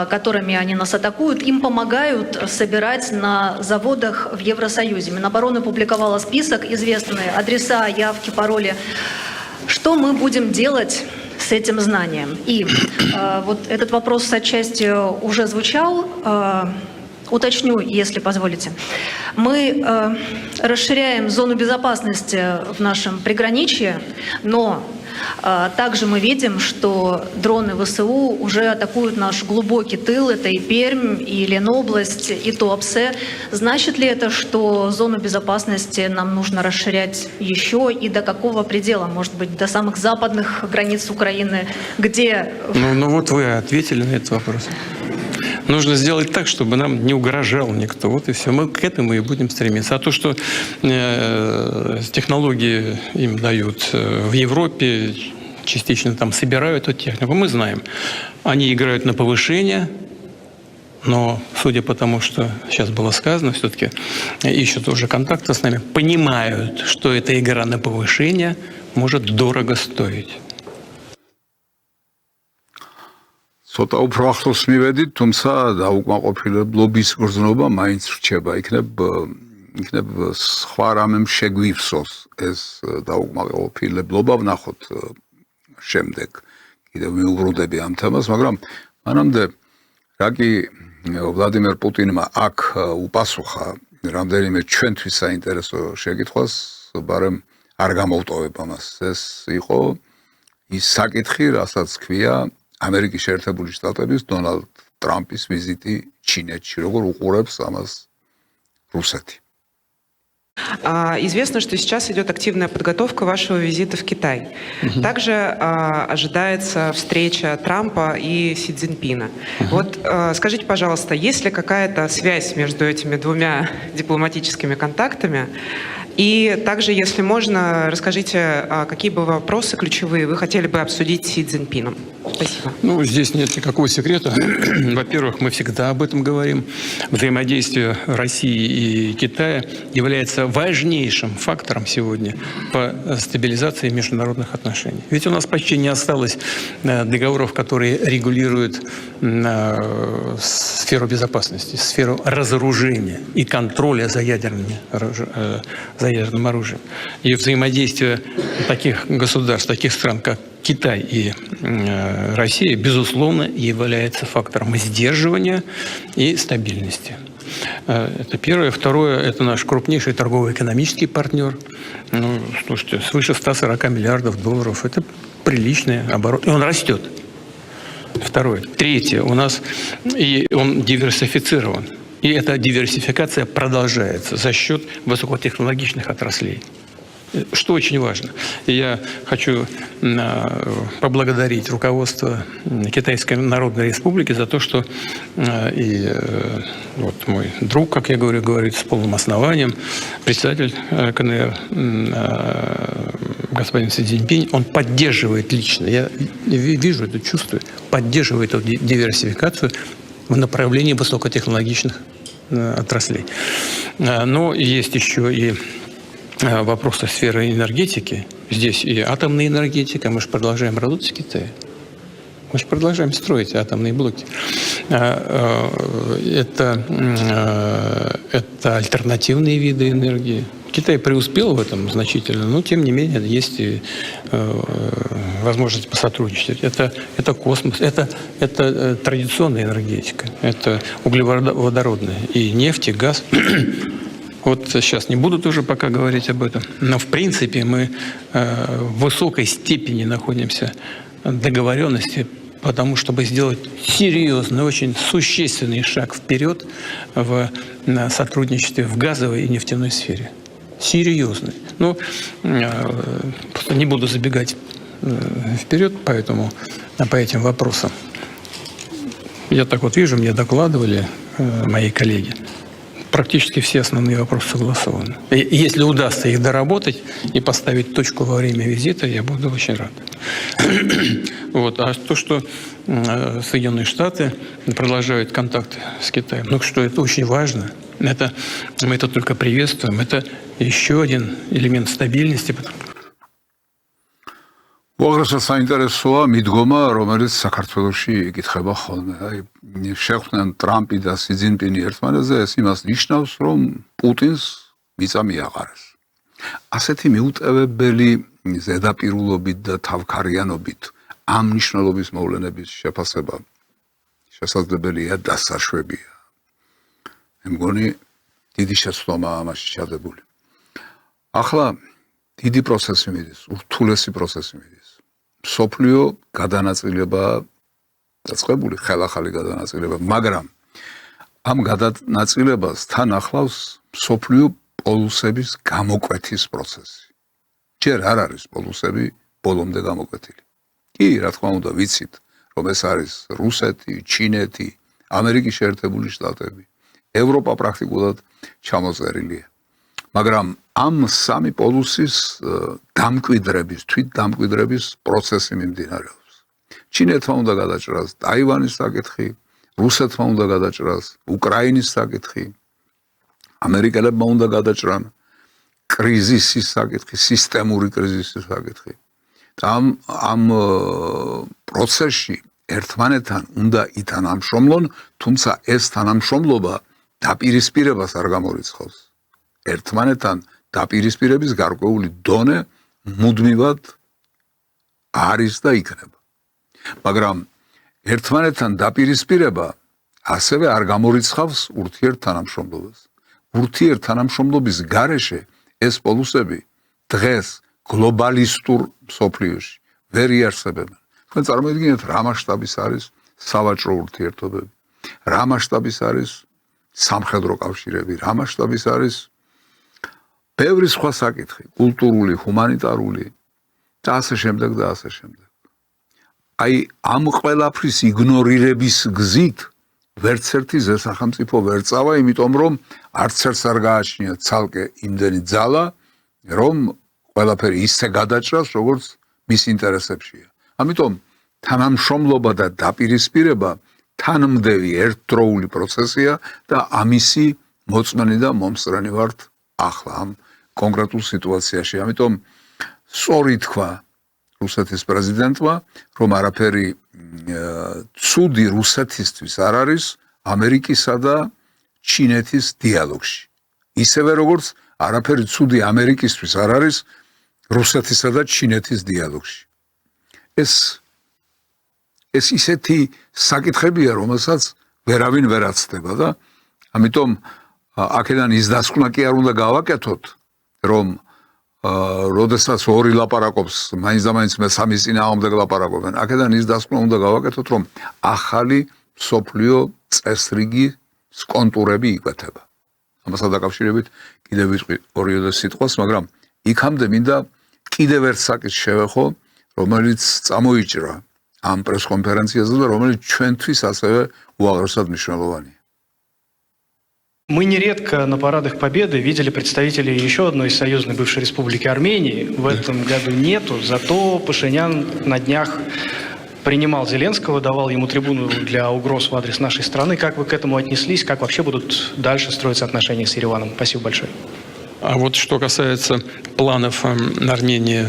которыми они нас атакуют, им помогают собирать на заводах в Евросоюзе. Минобороны публиковала список, известные адреса, явки, пароли. Что мы будем делать с этим знанием? И вот этот вопрос отчасти уже звучал. Уточню, если позволите. Мы расширяем зону безопасности в нашем приграничье, но также мы видим, что дроны ВСУ уже атакуют наш глубокий тыл. Это и Пермь, и Ленобласть, и Туапсе. Значит ли это, что зону безопасности нам нужно расширять еще и до какого предела? Может быть, до самых западных границ Украины, где... Ну вот вы ответили на этот вопрос. Нужно сделать так, чтобы нам не угрожал никто. Вот и все. Мы к этому и будем стремиться. А то, что технологии им дают в Европе, частично там собирают эту технику, мы знаем. Они играют на повышение, но, судя по тому, что сейчас было сказано, все-таки ищут уже контакты с нами, понимают, что эта игра на повышение может дорого стоить. ცოტა უფრო ახლოს მივედით, თუმცა დაუკმაყოფილებლობის გრძნობა მაინც რჩება. იქნებ სხვა რამემ შეგვივსოს ეს დაუკმაყოფილებლობა, ვნახოთ შემდეგ. კიდევ მიუბრუნდები ამ თემას, მაგრამ მანამდე რა კი ვლადიმერ პუტინმა აქ უპასუხა რამდენიმე ჩვენთვის საინტერესო შეკითხვას, ბარემ არ გამოვტოვებ ამას. ეს იყო ის საკითხი, რასაც ქვია Амерიკის შეერთებული შტატების Дональд Трампის визити ჩინეთში, როგორ უყურებს ამას რუსეთი. Известно, что сейчас идет активная подготовка вашего визита в Китай. Также ожидается встреча Трампа и Си Цзиньпина. Вот скажите, пожалуйста, есть ли какая-то связь между этими двумя дипломатическими контактами? И также, если можно, расскажите, какие бы вопросы ключевые вы хотели бы обсудить с Си Цзиньпином? Спасибо. Ну, здесь нет никакого секрета. Во-первых, мы всегда об этом говорим. Взаимодействие России и Китая является важнейшим фактором сегодня по стабилизации международных отношений. Ведь у нас почти не осталось договоров, которые регулируют сферу безопасности, сферу разоружения и контроля за ядерным оружием. И взаимодействие таких государств, таких стран, как Китай и Россия, безусловно, является фактором сдерживания и стабильности. Это первое. Второе, это наш крупнейший торгово-экономический партнер. Ну, слушайте, свыше 140 миллиардов долларов. Это приличный оборот. И он растет. Второе. Третье. У нас и он диверсифицирован. И эта диверсификация продолжается за счет высокотехнологичных отраслей. Что очень важно. Я хочу поблагодарить руководство Китайской Народной Республики за то, что и вот мой друг, как я говорю, говорит с полным основанием, председатель КНР господин Си Цзиньпинь, он поддерживает лично, я вижу это, чувствую, поддерживает эту диверсификацию в направлении высокотехнологичных отраслей. Но есть еще и вопросы сферы энергетики. Здесь и атомная энергетика. Мы же продолжаем работать с Китаем. Мы же продолжаем строить атомные блоки. Это альтернативные виды энергии. Китай преуспел в этом значительно, но тем не менее есть и возможность посотрудничать. Это космос, это традиционная энергетика, это углеводородная. И нефть, и газ. Вот сейчас не буду тоже пока говорить об этом, но в принципе мы в высокой степени находимся договоренности, потому чтобы сделать серьезный, очень существенный шаг вперед в сотрудничестве в газовой и нефтяной сфере. Серьезный. Ну, просто не буду забегать вперед, поэтому по этим вопросам. Я так вот вижу, мне докладывали мои коллеги. Практически все основные вопросы согласованы. И если удастся их доработать и поставить точку во время визита, я буду очень рад. Вот. А то, что Соединенные Штаты продолжают контакты с Китаем, ну что это очень важно. Мы это только приветствуем. Это еще один элемент стабильности. უაღრესად საინტერესოა მიდგომა, რომელიც საქართველოში იკითხება ხოლმე. აი, შეხვდნენ ტრამპი და სი ძინპინი ერთმანეთზე, ეს იმას ნიშნავს, რომ პუტინს მიწა მიაყარეს. ასეთი მიუტევებელი ზედაპირულობით და თავქარიანობით ამ მნიშვნელობის მოვლენების შეფასება შესაძლებელია და საშვებია. მე მგონი დიდი შეცდომაა ამაში ჩადებული. ახლა დიდი პროცესი მიდის, ურთულესი პროცესი მიდის. სოფლიო გადანაწილება დაწყებული, ხელახალი გადანაწილება, მაგრამ ამ გადანაწილებას თან ახლავს სოფლიო პოლუსების გამოკვეთის პროცესი. ჯერ არ არის პოლუსები ბოლომდე გამოკვეთილი. კი, რა თქმა უნდა, ვიცით, რომ ეს არის რუსეთი, ჩინეთი, ამერიკის შეერთებული შტატები, ევროპა პრაქტიკულად ჩამოწერილია. მაგრამ ამ სამი პოლუსის დამკვიდრების, თვით დამკვიდრების პროცესი მიმდინარეობს. ჩინეთმა უნდა გადაჭრას ტაივანის საკითხი, რუსეთმა უნდა გადაჭრას უკრაინის საკითხი, ამერიკელებმა უნდა გადაჭრან კრიზისის საკითხი, სისტემური კრიზისის საკითხი. ამ პროცესში ერთმანეთთან უნდა ითანამშრომლონ, თუმცა ეს თანამშრომლობა დაპირისპირებას არ გამორიცხავს. ერთმანეთთან დაპირისპირების გარკვეული დონე მუდმივად არის და იქნება. მაგრამ ერთმანეთთან დაპირისპირება ასევე არ გამორიცხავს ურთიერთთანამშრომლობას. ურთიერთთანამშრომლობის გარეშე ეს პოლუსები დღეს გლობალისტურ მსოფლიოში ვერ იარსებებენ. თქვენ წარმოიდგინეთ, რა მასშტაბის არის სავაჭრო ურთიერთობები, რა მასშტაბის არის სამხედრო კავშირები, რა მასშტაბის არის ბევრი სხვა საკითხი, კულტურული, ჰუმანიტარული და ასე შემდეგ და ასე შემდეგ. აი, ამ ყველაფრის იგნორირების გზით ვერც ერთი ზესახელმწიფო ვერ წავა, იმიტომ რომ არც ერთს არ გააჩნია ცალკე იმდენი ძალა, რომ ყველაფერი ისე გადაჭრას, როგორც მის ინტერესებშია. ამიტომ თანამშრომლობა და დაპირისპირება თანმდევი ერთდროული პროცესია და ამისი მოწმენი და მომსწრენი ვართ ახლა ამ კონკრეტულ სიტუაციაში. ამიტომ სწორი თქვა რუსეთის პრეზიდენტმა, რომ არაფერი ცუდი რუსეთისთვის არ არის ამერიკისა და ჩინეთის დიალოგში. ისევე როგორც არაფერი ცუდი ამერიკისთვის არ არის რუსეთისა და ჩინეთის დიალოგში. ეს ისეთი საკითხებია, რომელსაც ვერავინ ვერ აცდება და ამიტომ აქედან ის დასკვნა კი არ უნდა გავაკეთოთ, რომ როდესაც ორი ლაპარაკობს, მაინც და მაინც მესამის წინააღმდეგ ლაპარაკობენ. აქედან ის დასკვნა უნდა გავაკეთოთ, რომ ახალი მსოფლიო წესრიგის კონტურები იკვეთება. ამასთან დაკავშირებით კიდევ ვიტყვი ორიოდე სიტყვას, მაგრამ იქამდე მინდა კიდევ ერთ საკითხს შევეხო, რომელიც წამოიჭრა ამ პრესკონფერენციაზე და რომელიც ჩვენთვის ასევე უაღრესად მნიშვნელოვანია. Мы нередко на парадах Победы видели представителей еще одной союзной бывшей республики Армении. В этом году нету, зато Пашинян на днях принимал Зеленского, давал ему трибуну для угроз в адрес нашей страны. Как вы к этому отнеслись? Как вообще будут дальше строиться отношения с Ереваном? Спасибо большое. А вот что касается планов Армении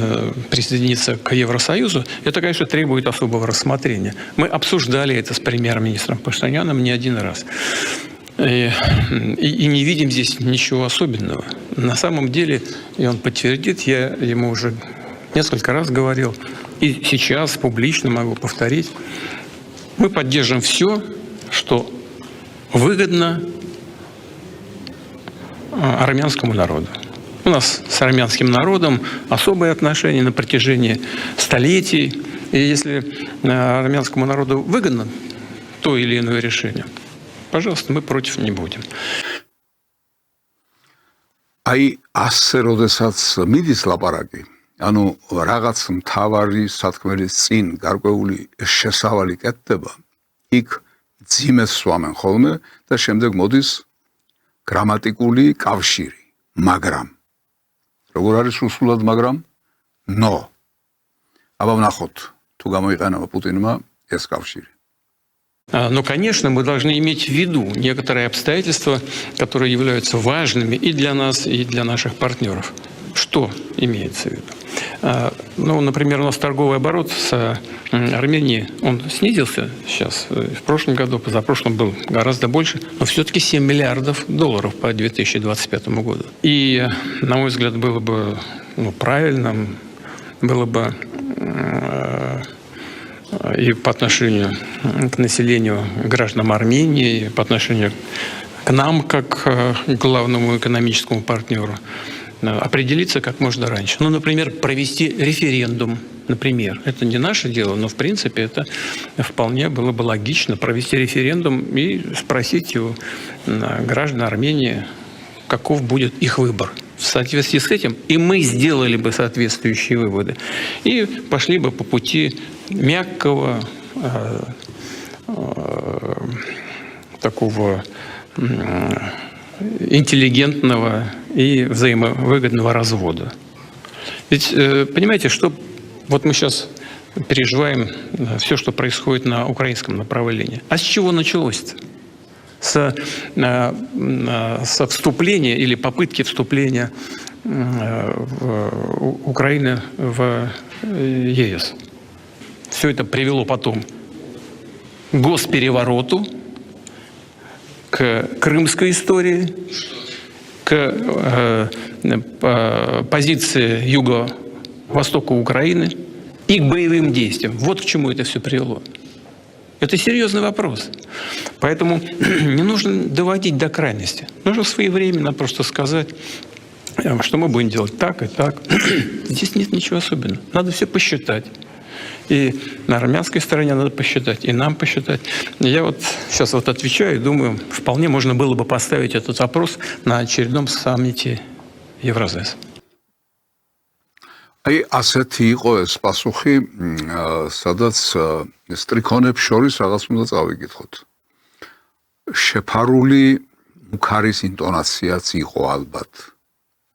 присоединиться к Евросоюзу, это, конечно, требует особого рассмотрения. Мы обсуждали это с премьер-министром Пашиняном не один раз. И не видим здесь ничего особенного. На самом деле, и он подтвердит, я ему уже несколько раз говорил, и сейчас публично могу повторить, мы поддержим все, что выгодно армянскому народу. У нас с армянским народом особые отношения на протяжении столетий. И если армянскому народу выгодно то или иное решение, пожалуйста, мы против не будем. Აი ასე როდესაც მიდის ლაპარაკი, ანუ რაღაც მთავარი სათქმელის წინ გარკვეული შესავალი კეთდება, იქ ძიმეს სვამენ ხოლმე და შემდეგ მოდის გრამატიკული კავშირი, მაგრამ როგორ არის რუსულად მაგრამ? ნო. აბა ვნახოთ, თუ გამოიყენება პუტინმა ეს კავშირი. Но, конечно, мы должны иметь в виду некоторые обстоятельства, которые являются важными и для нас, и для наших партнеров. Что имеется в виду? Ну, например, у нас торговый оборот с Арменией, он снизился сейчас. В прошлом году, позапрошлом был гораздо больше, но все-таки 7 миллиардов долларов по 2025 году. И, на мой взгляд, было бы правильным, было бы и по отношению к населению гражданам Армении, и по отношению к нам, как к главному экономическому партнеру, определиться как можно раньше. Ну, например, провести референдум, например. Это не наше дело, но, в принципе, это вполне было бы логично. Провести референдум и спросить у граждан Армении, каков будет их выбор. В соответствии с этим и мы сделали бы соответствующие выводы. И пошли бы по пути мягкого, такого интеллигентного и взаимовыгодного развода. Ведь, понимаете, что вот мы сейчас переживаем все, что происходит на украинском направлении. А с чего началось-то? Со вступления или попытки вступления Украины в ЕС. Все это привело потом к госперевороту, к крымской истории, к позиции юго-востока Украины и к боевым действиям. Вот к чему это все привело. Это серьезный вопрос. Поэтому не нужно доводить до крайности. Нужно своевременно просто сказать, что мы будем делать так и так. Здесь нет ничего особенного. Надо все посчитать. И на армянской стороне надо посчитать, и нам посчитать. Я вот сейчас вот отвечаю и думаю, вполне можно было бы поставить этот вопрос на очередном саммите Евразес. აი ასეთი იყო ეს პასუხი, სადაც სტრიქონებს შორის რაღაც უნდა წავიკითხოთ. შეფარული მუქარის ინტონაციაც იყო ალბათ,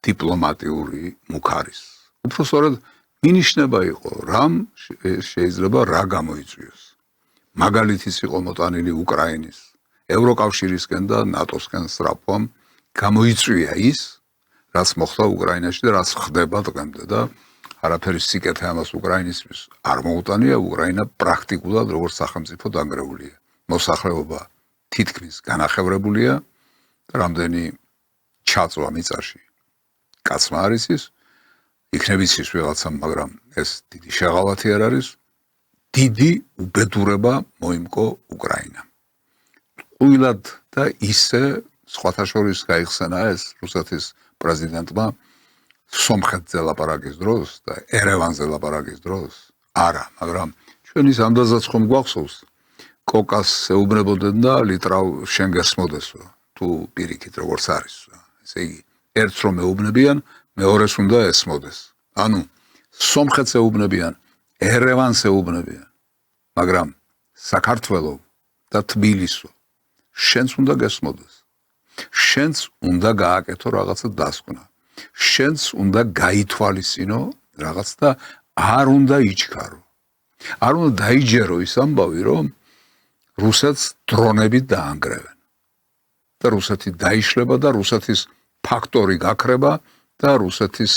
დიპლომატიური მუქარის. უფრო სწორედ მინიშნება იყო, რამ შეიძლება რა გამოიწვიოს. მაგალითიც იყო მოტანილი უკრაინის, ევროკავშირისკენ და ნატოსკენ სწრაფვამ გამოიწვია ის, რაც მოხდა უკრაინაში და რაც ხდება დღემდე და არაფერი სიკეთე ამას უკრაინისთვის არ მოუტანია. უკრაინა პრაქტიკულად როგორც სახელმწიფო დანგრეულია. მოსახლეობა თითქმის განახევრებულია და რამდენი ჩაწვა მიწაში კაცმა არის ის, იქნებიც ის ვიღაცამ, მაგრამ ეს დიდი შეღავათი არ არის. დიდი უბედურება მოიმკო უკრაინამ. ყვილად და ისე სხვათა შორის გაიხსენა ეს რუსეთის პრეზიდენტმა სომხეთზე ლაპარაკის დროს და ერევანზე ლაპარაკის დროს. არა, მაგრამ ჩვენ ის ამდაზაც ხომ გვახსოვს, კოკას ეუბნებოდნენ და ლიტრა შენ გესმოდესო, თუ პირიქით როგორც არის. ესე იგი, ერთს რომ ეუბნებიან, მეორეს უნდა ესმოდეს. ანუ სომხეთს ეუბნებიან, ერევანს ეუბნებიან, მაგრამ საქართველო და თბილისო შენც უნდა გესმოდეს. შენც უნდა გააკეთო რაღაცა დასკვნა. შენც უნდა გაითვალისწინო რაღაც და არ უნდა იჩქარო. არ უნდა დაიჯერო ის ამბავი, რომ რუსეთს დრონებით დაანგრევენ. და რუსეთი დაიშლება და რუსეთის ფაქტორი გაქრება და რუსეთის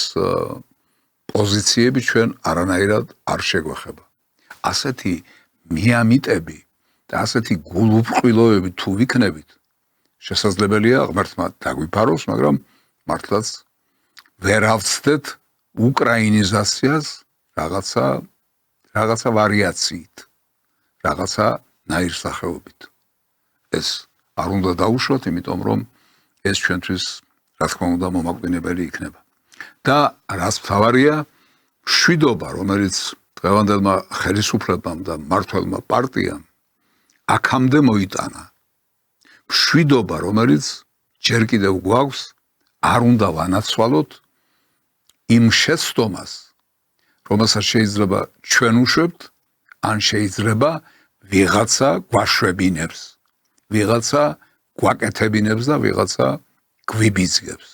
პოზიციები ჩვენ არანაირად არ შეგვეხება. ასეთი მიამიტები და ასეთი გულუბრყვილოები თუ ვიქნებით, შესაძლებელია ღმერთმა დაგვიფაროს, მაგრამ მართლაც ვერ ავწდეთ უკრაინიზაციას რაღაცა ვარიაციით, რაღაცა ნაირსახეობით. ეს არ უნდა დაუშვათ, იმიტომ რომ ეს ჩვენთვის რა თქმა უნდა მომაკვდინებელი იქნება. და რაც მთავარია, მშვიდობა, რომელიც დღევანდელმა ხელისუფლებამ და მმართველმა პარტიამ აქამდე მოიტანა. მშვიდობა, რომელიც ჯერ კიდევ გვაქვს, არ უნდა ვანაცვალოთ იმ შეცდომას, რომელსაც შეიძლება ჩვენ უშვებთ, ან შეიძლება ვიღაცა გვაშვებინებს, ვიღაცა გვაკეთებინებს და ვიღაცა გვიბიძგებს.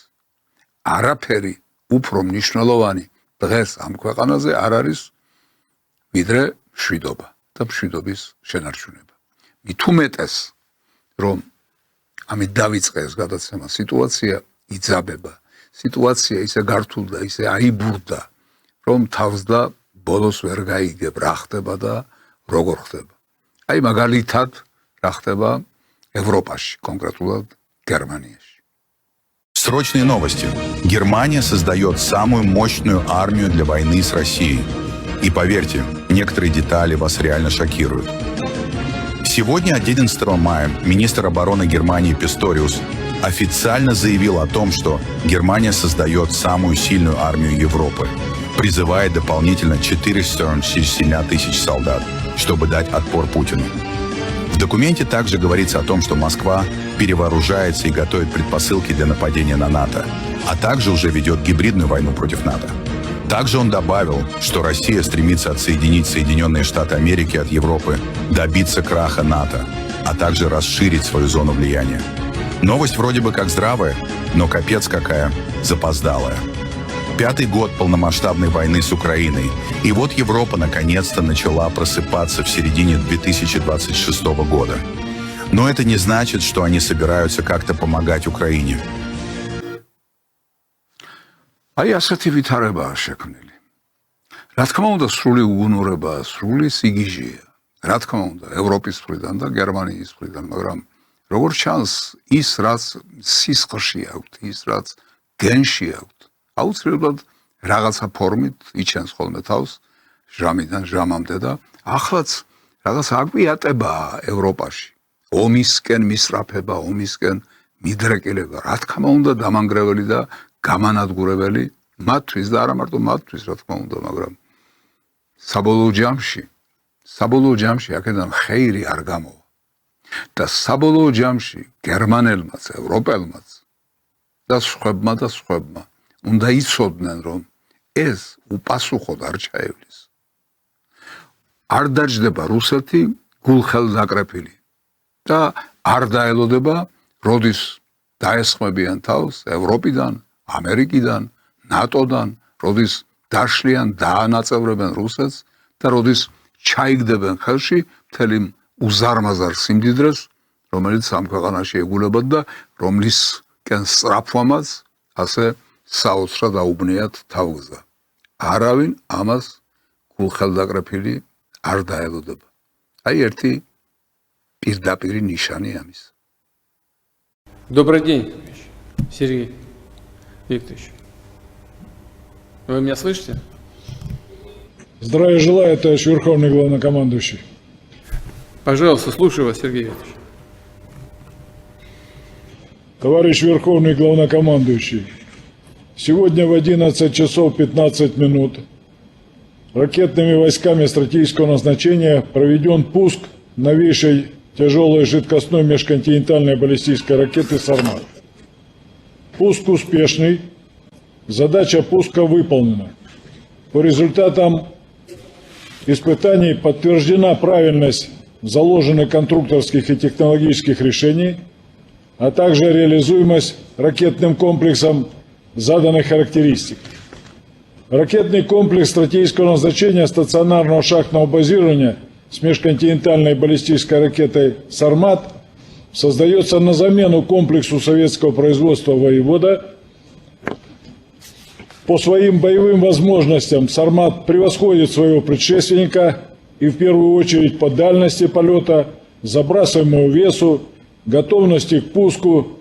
არაფერი უფრო მნიშვნელოვანი დღეს ამ ქვეყანაზე არ არის, ვიდრე მშვიდობა და მშვიდობის შენარჩუნება. მით უმეტეს, რომ ამით დავიწყე ეს გადაცემა, სიტუაცია იძაბება, სიტუაცია ისე გართულდა, ისე აიბურდა, რომ თავს და ბოლოს ვერ გაიგებ რა ხდება და როგორ ხდება. აი მაგალითად რა ხდება Европაში, конкретно Германии. Срочные новости. Германия создает самую мощную армию для войны с Россией. И поверьте, некоторые детали вас реально шокируют. Сегодня, 11 мая, министр обороны Германии Писториус официально заявил о том, что Германия создает самую сильную армию Европы, призывая дополнительно 467 тысяч солдат, чтобы дать отпор Путину. В документе также говорится о том, что Москва перевооружается и готовит предпосылки для нападения на НАТО, а также уже ведет гибридную войну против НАТО. Также он добавил, что Россия стремится отсоединить Соединенные Штаты Америки от Европы, добиться краха НАТО, а также расширить свою зону влияния. Новость вроде бы как здравая, но капец какая запоздалая. 5-й год полномасштабной войны с Украиной. И вот Европа наконец-то начала просыпаться в середине 2026 года. Но это не значит, что они собираются как-то помогать Украине. აი ასეთი ვითარებაა შექმნილი. რა თქმა უნდა, სრული უგუნურებაა, სრული სიგიჟეა. რა თქმა უნდა, ევროპის მხრიდან და გერმანიის მხრიდან, მაგრამ როგორც ჩანს, ის რაც სისხლში აქვთ, ის რაც გენში აქვთ, აუცილებლად რაღაცა ფორმით იჩენს ხოლმე თავს ჟამიდან ჟამამდე და ახლაც რაღაც აკვიატებაა ევროპაში. ომისკენ მისწრაფება, ომისკენ მიდრეკილება, რა თქმა უნდა, დამანგრეველი და გამანადგურებელი მათთვის და არა მარტო მათთვის, რა თქმა უნდა, მაგრამ საბოლოო ჯამში აქედან ხეირი არ გამოვა. და საბოლოო ჯამში გერმანელმაც, ევროპელმაც და სხვებმა უნდა იცოდნენ, რომ ეს უპასუხოდ არ ჩაევლის. არ დაჯდება რუსეთი გულხელდაკრეფილი და არ დაელოდება, როდის დაესხმებიან თავს ევროპიდან, ამერიკიდან, ნატოდან, როდის დაშლიან, დაანაწევრებენ რუსეთს და როდის ჩაიგდებენ ხელში მთელი უზარმაზარ სიმდიდრეს, რომელიც ამ ქვეყანაში ეგულებათ და რომლისკენ სწრაფვამაც ასე საოცრად აუბნიათ თავგზა. არავინ ამას გულხელდაკრეფილი არ დაელოდება. აი ერთი პირდაპირი ნიშანი ამის. Добрый день, Сергей Викторович. Вы меня слышите? Здравия желаю, товарищ Верховный Главнокомандующий. Пожалуйста, слушаю вас, Сергей Викторович. Товарищ Верховный Главнокомандующий, сегодня в 11 часов 15 минут ракетными войсками стратегического назначения проведен пуск новейшей тяжелой жидкостной межконтинентальной баллистической ракеты «Сармат». Пуск успешный, задача пуска выполнена. По результатам испытаний подтверждена правильность заложенных конструкторских и технологических решений, а также реализуемость ракетным комплексом заданных характеристик. Ракетный комплекс стратегического назначения стационарного шахтного базирования с межконтинентальной баллистической ракетой «Сармат» создается на замену комплексу советского производства «Воевода». По своим боевым возможностям «Сармат» превосходит своего предшественника и в первую очередь по дальности полета, забрасываемому весу, готовности к пуску,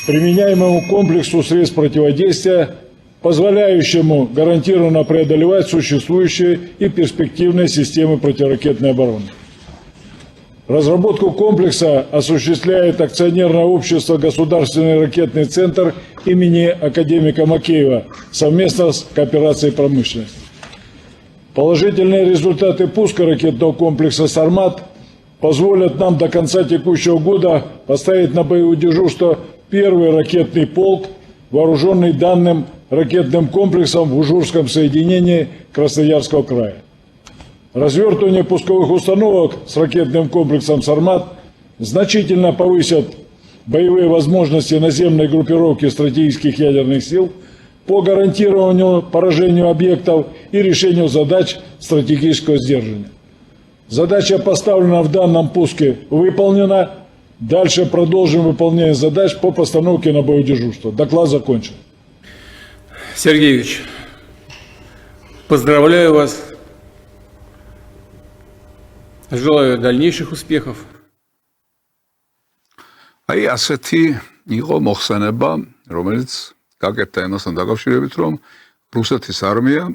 применяемому комплексу средств противодействия, позволяющему гарантированно преодолевать существующие и перспективные системы противоракетной обороны. Разработку комплекса осуществляет акционерное общество «Государственный ракетный центр» имени академика Макеева совместно с кооперацией промышленности. Положительные результаты пуска ракетного комплекса «Сармат» позволят нам до конца текущего года поставить на боевое дежурство первый ракетный полк, вооруженный данным ракетным комплексом в Ужурском соединении Красноярского края. Развертывание пусковых установок с ракетным комплексом «Сармат» значительно повысят боевые возможности наземной группировки стратегических ядерных сил по гарантированию поражению объектов и решению задач стратегического сдерживания. Задача, поставленная в данном пуске, выполнена. Дальше продолжим выполнение задач по постановке на боевое дежурство. Доклад закончен. Сергей Ильич, поздравляю вас. Желаю дальнейших успехов. აი ასეთი იყო მოხსენება, რომელიც გაკეთდა იმასთან დაკავშირებით, რომ რუსეთის არმია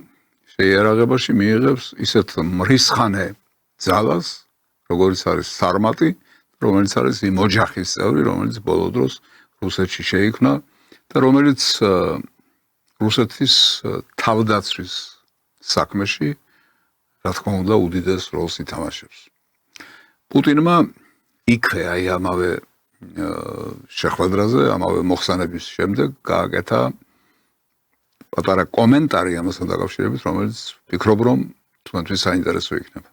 შეიარაღებაში მიიღებს ისეთ მრისხანე ძალას, როგორც არის «სარმატი», რომელიც არის იმ ოჯახის წევრი, რომელიც ბოლო დროს რუსეთში შეიქმნა და რომელიც რუსეთის თავდაცვის საქმეში, რა თქმა უნდა, უდიდეს როლს ითამაშებს. პუტინმა იქვე აი ამავე შეხვედრაზე, ამავე მოხსენების შემდეგ გააკეთა პატარა კომენტარი ამასთან დაკავშირებით, რომელიც ვფიქრობ, რომ თქვენთვის საინტერესო იქნება.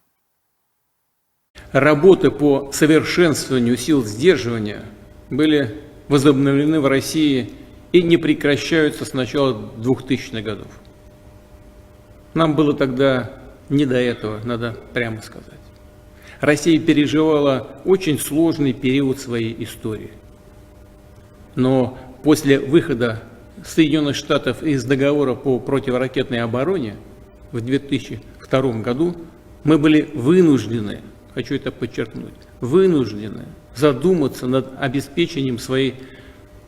Работы по совершенствованию сил сдерживания были возобновлены в России и не прекращаются с начала 2000-х годов. Нам было тогда не до этого, надо прямо сказать. Россия переживала очень сложный период своей истории. Но после выхода Соединенных Штатов из договора по противоракетной обороне в 2002 году мы были вынуждены, хочу это подчеркнуть, вынуждены задуматься над обеспечением своей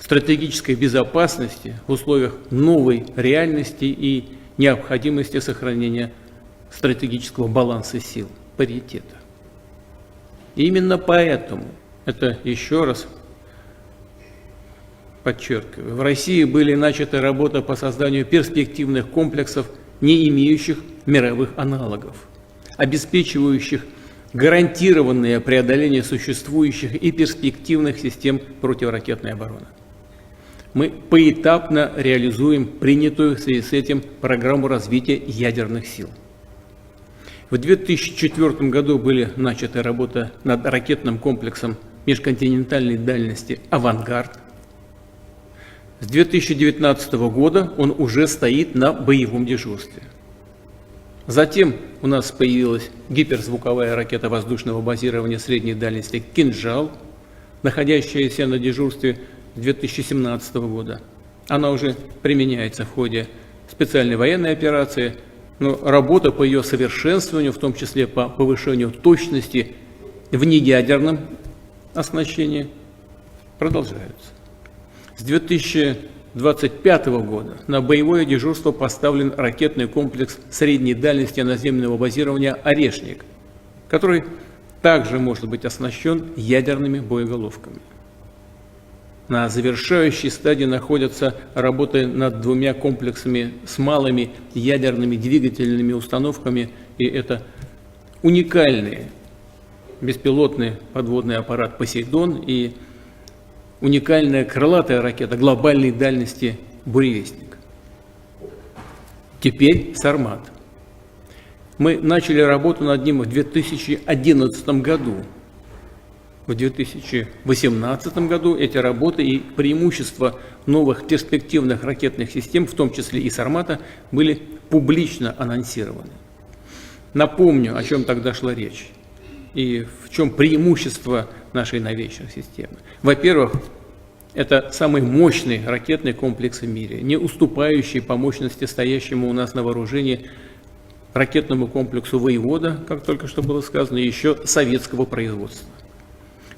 стратегической безопасности в условиях новой реальности и необходимости сохранения стратегического баланса сил, паритета. И именно поэтому, это еще раз подчеркиваю, в России были начаты работы по созданию перспективных комплексов, не имеющих мировых аналогов, обеспечивающих гарантированное преодоление существующих и перспективных систем противоракетной обороны. Мы поэтапно реализуем принятую в связи с этим программу развития ядерных сил. В 2004 году были начаты работы над ракетным комплексом межконтинентальной дальности «Авангард». С 2019 года он уже стоит на боевом дежурстве. Затем у нас появилась гиперзвуковая ракета воздушного базирования средней дальности «Кинжал», находящаяся на дежурстве с 2017 года. Она уже применяется в ходе специальной военной операции, но работа по ее совершенствованию, в том числе по повышению точности в неядерном оснащении, продолжается. С 2025 года на боевое дежурство поставлен ракетный комплекс средней дальности наземного базирования «Орешник», который также может быть оснащен ядерными боеголовками. На завершающей стадии находятся работы над двумя комплексами с малыми ядерными двигательными установками, и это уникальный беспилотный подводный аппарат «Посейдон» и уникальная крылатая ракета глобальной дальности «Буревестник». Теперь «Сармат». Мы начали работу над ним в 2011 году. В 2018 году эти работы и преимущества новых перспективных ракетных систем, в том числе и «Сармата», были публично анонсированы. Напомню, о чем тогда шла речь и в чем преимущество нашей новейшей системы. Во-первых, это самый мощный ракетный комплекс в мире, не уступающий по мощности стоящему у нас на вооружении ракетному комплексу «Воевода», как только что было сказано, еще советского производства.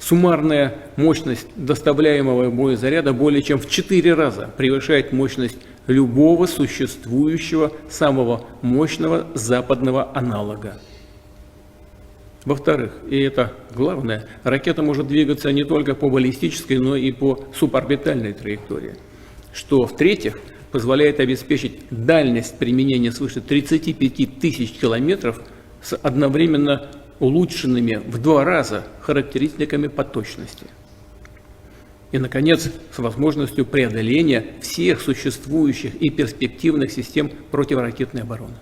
Суммарная мощность доставляемого боезаряда более чем в 4 раза превышает мощность любого существующего самого мощного западного аналога. Во-вторых, и это главное, ракета может двигаться не только по баллистической, но и по суборбитальной траектории, что, в-третьих, позволяет обеспечить дальность применения свыше 35 тысяч километров с одновременно улучшенными в 2 раза характеристиками по точности. И, наконец, с возможностью преодоления всех существующих и перспективных систем противоракетной обороны.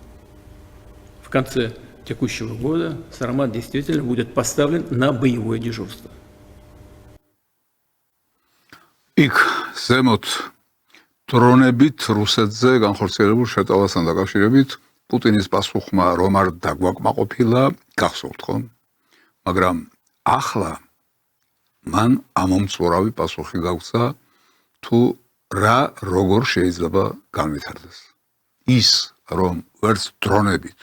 В конце текущего года «Сармат» действительно будет поставлен на боевое дежурство. იქ ზემოთ დრონებით რუსეთზე განხორციელებულ შეტევასთან დაკავშირებით პუტინის პასუხმა რომ არ დაგვაკმაყოფილა, გახსოვთ ხო? მაგრამ ახლა მან ამომწურავი პასუხი გაგვცა თუ რა როგორ შეიძლება განვითარდეს. ის რომ ვერც დრონებით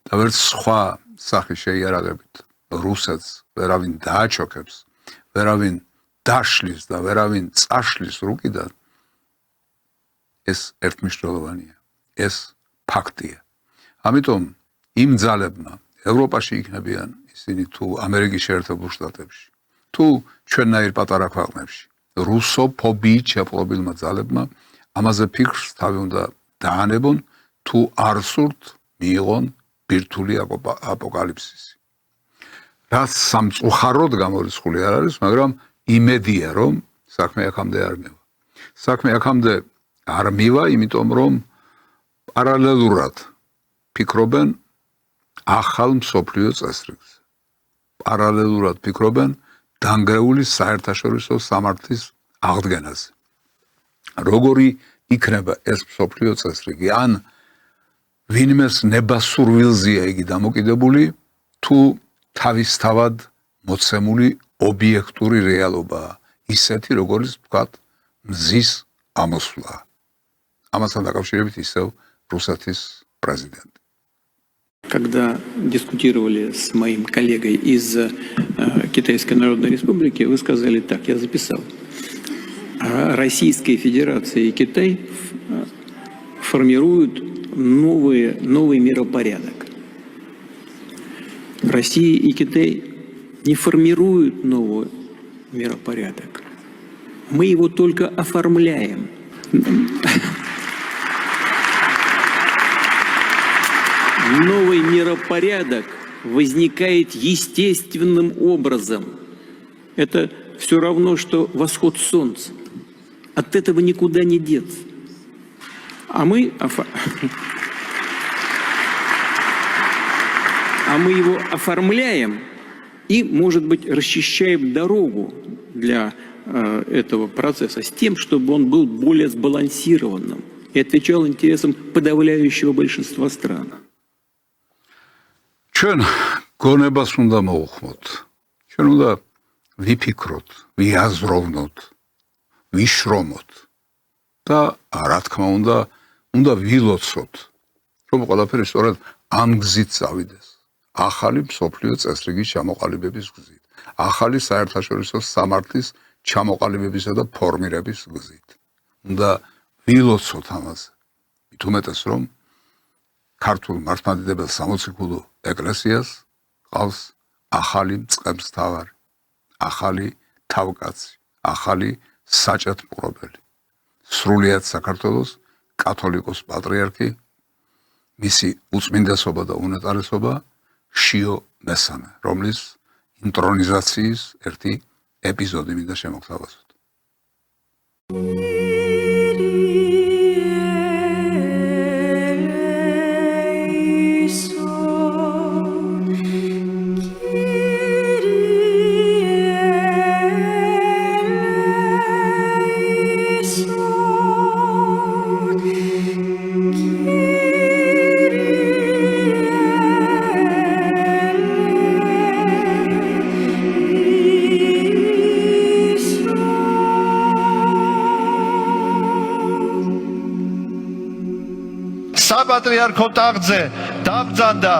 და ვერც სხვა სახის შეიარაღებით რუსეთს ვერავინ დააჩოქებს, ვერავინ დაშლის და ვერავინ წაშლის რუკიდან, ეს ერთმნიშვნელოვანია, ეს ფაქტია. ამიტომ იმ ძალებმა ევროპაში იქნებიან ისინი თუ ამერიკის შეერთებულ შტატებში, თუ ჩვენნაირ პატარა ქვეყნებში, რუსოფობიით შეპყრობილმა ძალებმა ამაზე ფიქრს თავი უნდა დაანებონ, თუ არ სურთ მიიღონ ბირთვული აპოკალიფსისი. რაც სამწუხაროდ გამორიცხული არ არის, მაგრამ იმედია, რომ საქმე აქამდე არ მივა. საქმე აქამდე არ მივა, იმიტომ რომ პარალელურად ფიქრობენ ახალ მსოფლიო წესრიგზე. პარალელურად ფიქრობენ დანგრეული საერთაშორისო სამართლის აღდგენაზე. როგორი იქნება ეს მსოფლიო წესრიგი? ან ვინმეს ნებასურვილზეა იგი დამოკიდებული, თუ თავისთავად მოცემული ობიექტური რეალობაა, ისეთი როგორც ვთქვათ, მზის ამოსვლა. ამასთან დაკავშირებით ისევ რუსეთის президент. Когда дискутировали с моим коллегой из Китайской Народной Республики, вы сказали так, я записал. Российская Федерация и Китай формируют новый миропорядок. Россия и Китай не формируют новый миропорядок. Мы его только оформляем. Новый миропорядок возникает естественным образом. Это все равно, что восход солнца. От этого никуда не деться. А мы его оформляем и, может быть, расчищаем дорогу для этого процесса с тем, чтобы он был более сбалансированным и отвечал интересам подавляющего большинства стран. ჩვენ გონებას უნდა მოუხმოთ. ჩვენ უნდა ვიფიქროთ, ვიაზროვნოთ, ვიშრომოთ და რა თქმა უნდა ვილოცოთ, რომ ყველაფერი სწორედ ამ გზით წავიდეს. ახალი მსოფლიო წესრიგის ჩამოყალიბების გზით. ახალი საერთაშორისო სამართლის ჩამოყალიბებისა და ფორმირების გზით. უნდა ვილოცოთ ამაზე. მით უმეტეს რომ ქართულ მართლმადიდებელ სამოციქულო ეკლესიას ყავს ახალი მწყემსთავარი, ახალი თავკაცი, ახალი საჭეთმყრობელი. სრულიად საქართველოს კათოლიკოს პატრიარქი, მისი უწმინდესობა და უნეტარესობა შიო მესამე, რომლის ინტრონიზაციის ერთი ეპიზოდი მინდა შემოგთავაზოთ. საპატრიარქო ტახტზე დაბრძანდა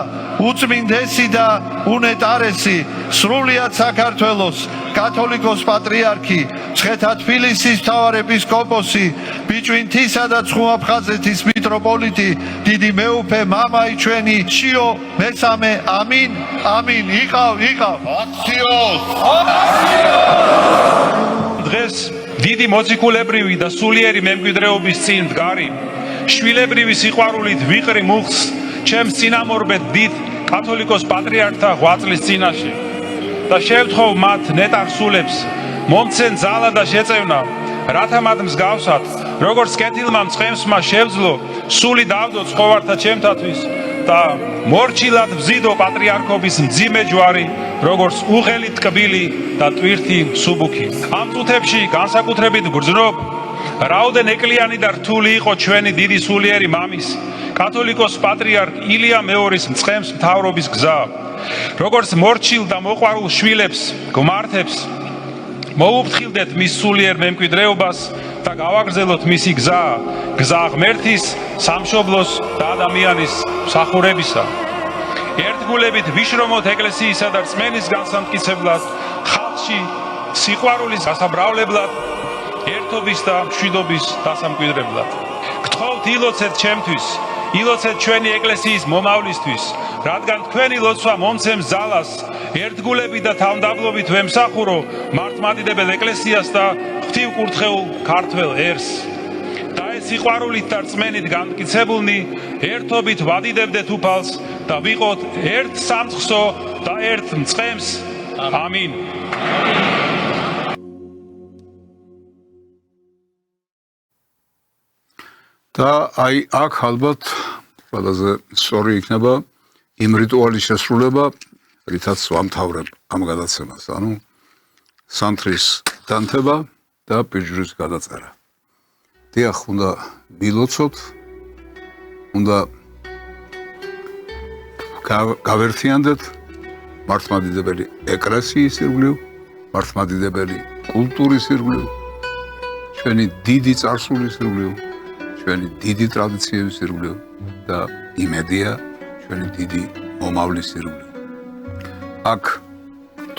უწმინდესი და უნეტარესი სრულიად საქართველოს კათოლიკოს პატრიარქი მცხეთა თბილისის მთავარეპისკოპოსი ბიჭვინთისა და ცხუაფხაზეთის მიტროპოლიტი დიდი მეუფე მამაი ჩვენი შიო მესამე ამინ ამინ იყავ დღეს დიდი მოციქულებრივი და სულიერი მემკვიდრეობის წინ მდგარი შვილებრივი სიყვარულით ვიყრი მუხს ჩემს წინამორბედ დიდ კათოლიკოს პატრიარქთა ღვაწლის წინაშე და შევთხოვ მათ ნეტარ სულებს მომცენ ძალა და შეწევნა რათა მათ მსგავსად როგორც კეთილმა მწყემსმა შევძლო სული დავდო ცხოვართა ჩემთათვის და მორჩილად ვზიდო პატრიარქობის მძიმე ჯვარი როგორც უღელი ტკბილი და ტვირთი მსუბუქი ამ წუთებში განსაკუთრებით გრძნობ რაოდენ ეკლიანი და რთული იყო ჩვენი დიდი სულიერი მამის კათოლიკოს პატრიარქ ილია მეორის მწყემს მთავრობის გზა როგორც მორჩილ და მოყვარულ შვილებს გმართებს მოუფრთხილდეთ მის სულიერ მემკვიდრეობას და გავაგრძელოთ მისი გზა ღმერთის სამშობლოს და ადამიანის მსახურებისა ერთგულებით ვიშრომოთ ეკლესიისა და რწმენის განსამტკიცებლად ხალხში სიყვარულის გასაბრავლებლად ერთობის და მშვიდობის დასამკვიდრებლად. გთხოვთ ილოცეთ ჩემთვის, ილოცეთ ჩვენი ეკლესიის მომავლისთვის, რადგან თქვენი ლოცვა მომცემს ძალას, ერთგულებით და თავმდაბლობით ვემსახურო მართლმადიდებელ ეკლესიას და ღვთივკურთხეულ ქართველ ერს. და ეს სიყვარულით და რწმენით განმტკიცებულნი ერთობით ვადიდებდეთ უფალს და ვიყოთ ერთ სამწყსო და ერთ მწყემს. ამინ. და აი აქ ალბათ ყველაზე სწორი იქნება იმ რიტუალის შესრულება, რითაც ვამთავრებ ამ გადაცემას, ანუ სანთრის დანთება და პირჯვრის გადაწერა. დიახ, უნდა ვილოცოთ, უნდა გავერთიანდეთ მართლმადიდებელი ეკლესიის ირგვლივ, მართლმადიდებელი კულტურის ირგვლივ, ჩვენი დიდი წარსულის ირგვლივ, ჩვენი დიდი ტრადიციების ირგვლივ და იმედია ჩვენი დიდი მომავლის ირგვლივ. აქ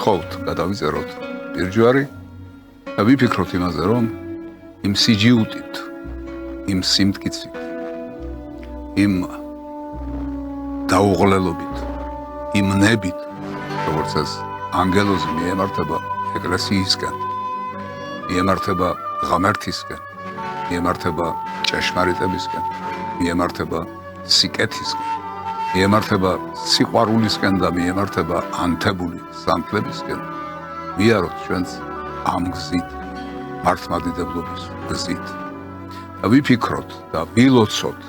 თხოვთ გადავიწეროთ პირჯვარი და ვიფიქროთ იმაზე, რომ იმ სიჯიუტით, იმ სიმტკიცით, იმ დაუღლელობით, იმ ნებით, როგორც ეს ანგელოზი მიემართება ეკლესიისკენ, მიემართება ღმერთისკენ, მიემართება ჭეშმარიტებისკენ, მიემართება სიკეთისკენ, მიემართება სიყვარულისკენ და მიემართება ანთებული სანთლებისკენ, ვიაროთ ჩვენს ამ გზით, მართლმადიდებლობის გზით. და ვიფიქროთ და ვილოცოთ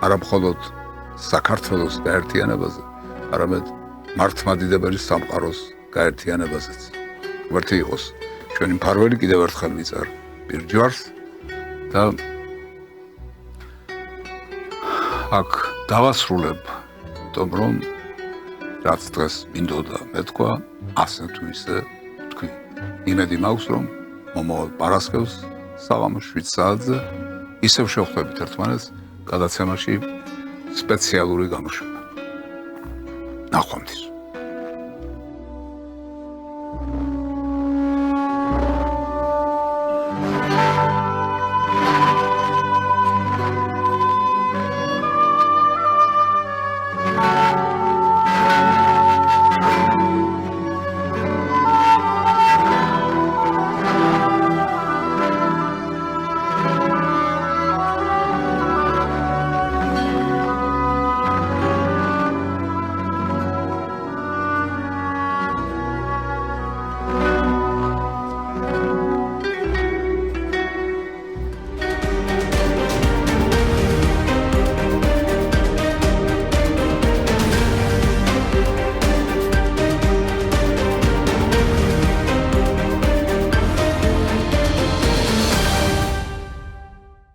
არა მხოლოდ საქართველოს გაერთიანებაზე, არამედ მართლმადიდებელი სამყაროს გაერთიანებაზეც. ღმერთი იყოს ჩვენი მფარველი კიდევ ერთხელ ვიწარ პირჯვარს და აქ დავასრულებ, იმიტომ რომ რაც დღეს მინდოდა მეთქვა, ასე თუ ისე თქვი. იმედი მაქვს, რომ მომავალ პარასკევს საღამოს 7 საათზე ისევ შევხვდებით ერთმანეთს გადაცემაში სპეციალური გამოშვება. ნახვამდის.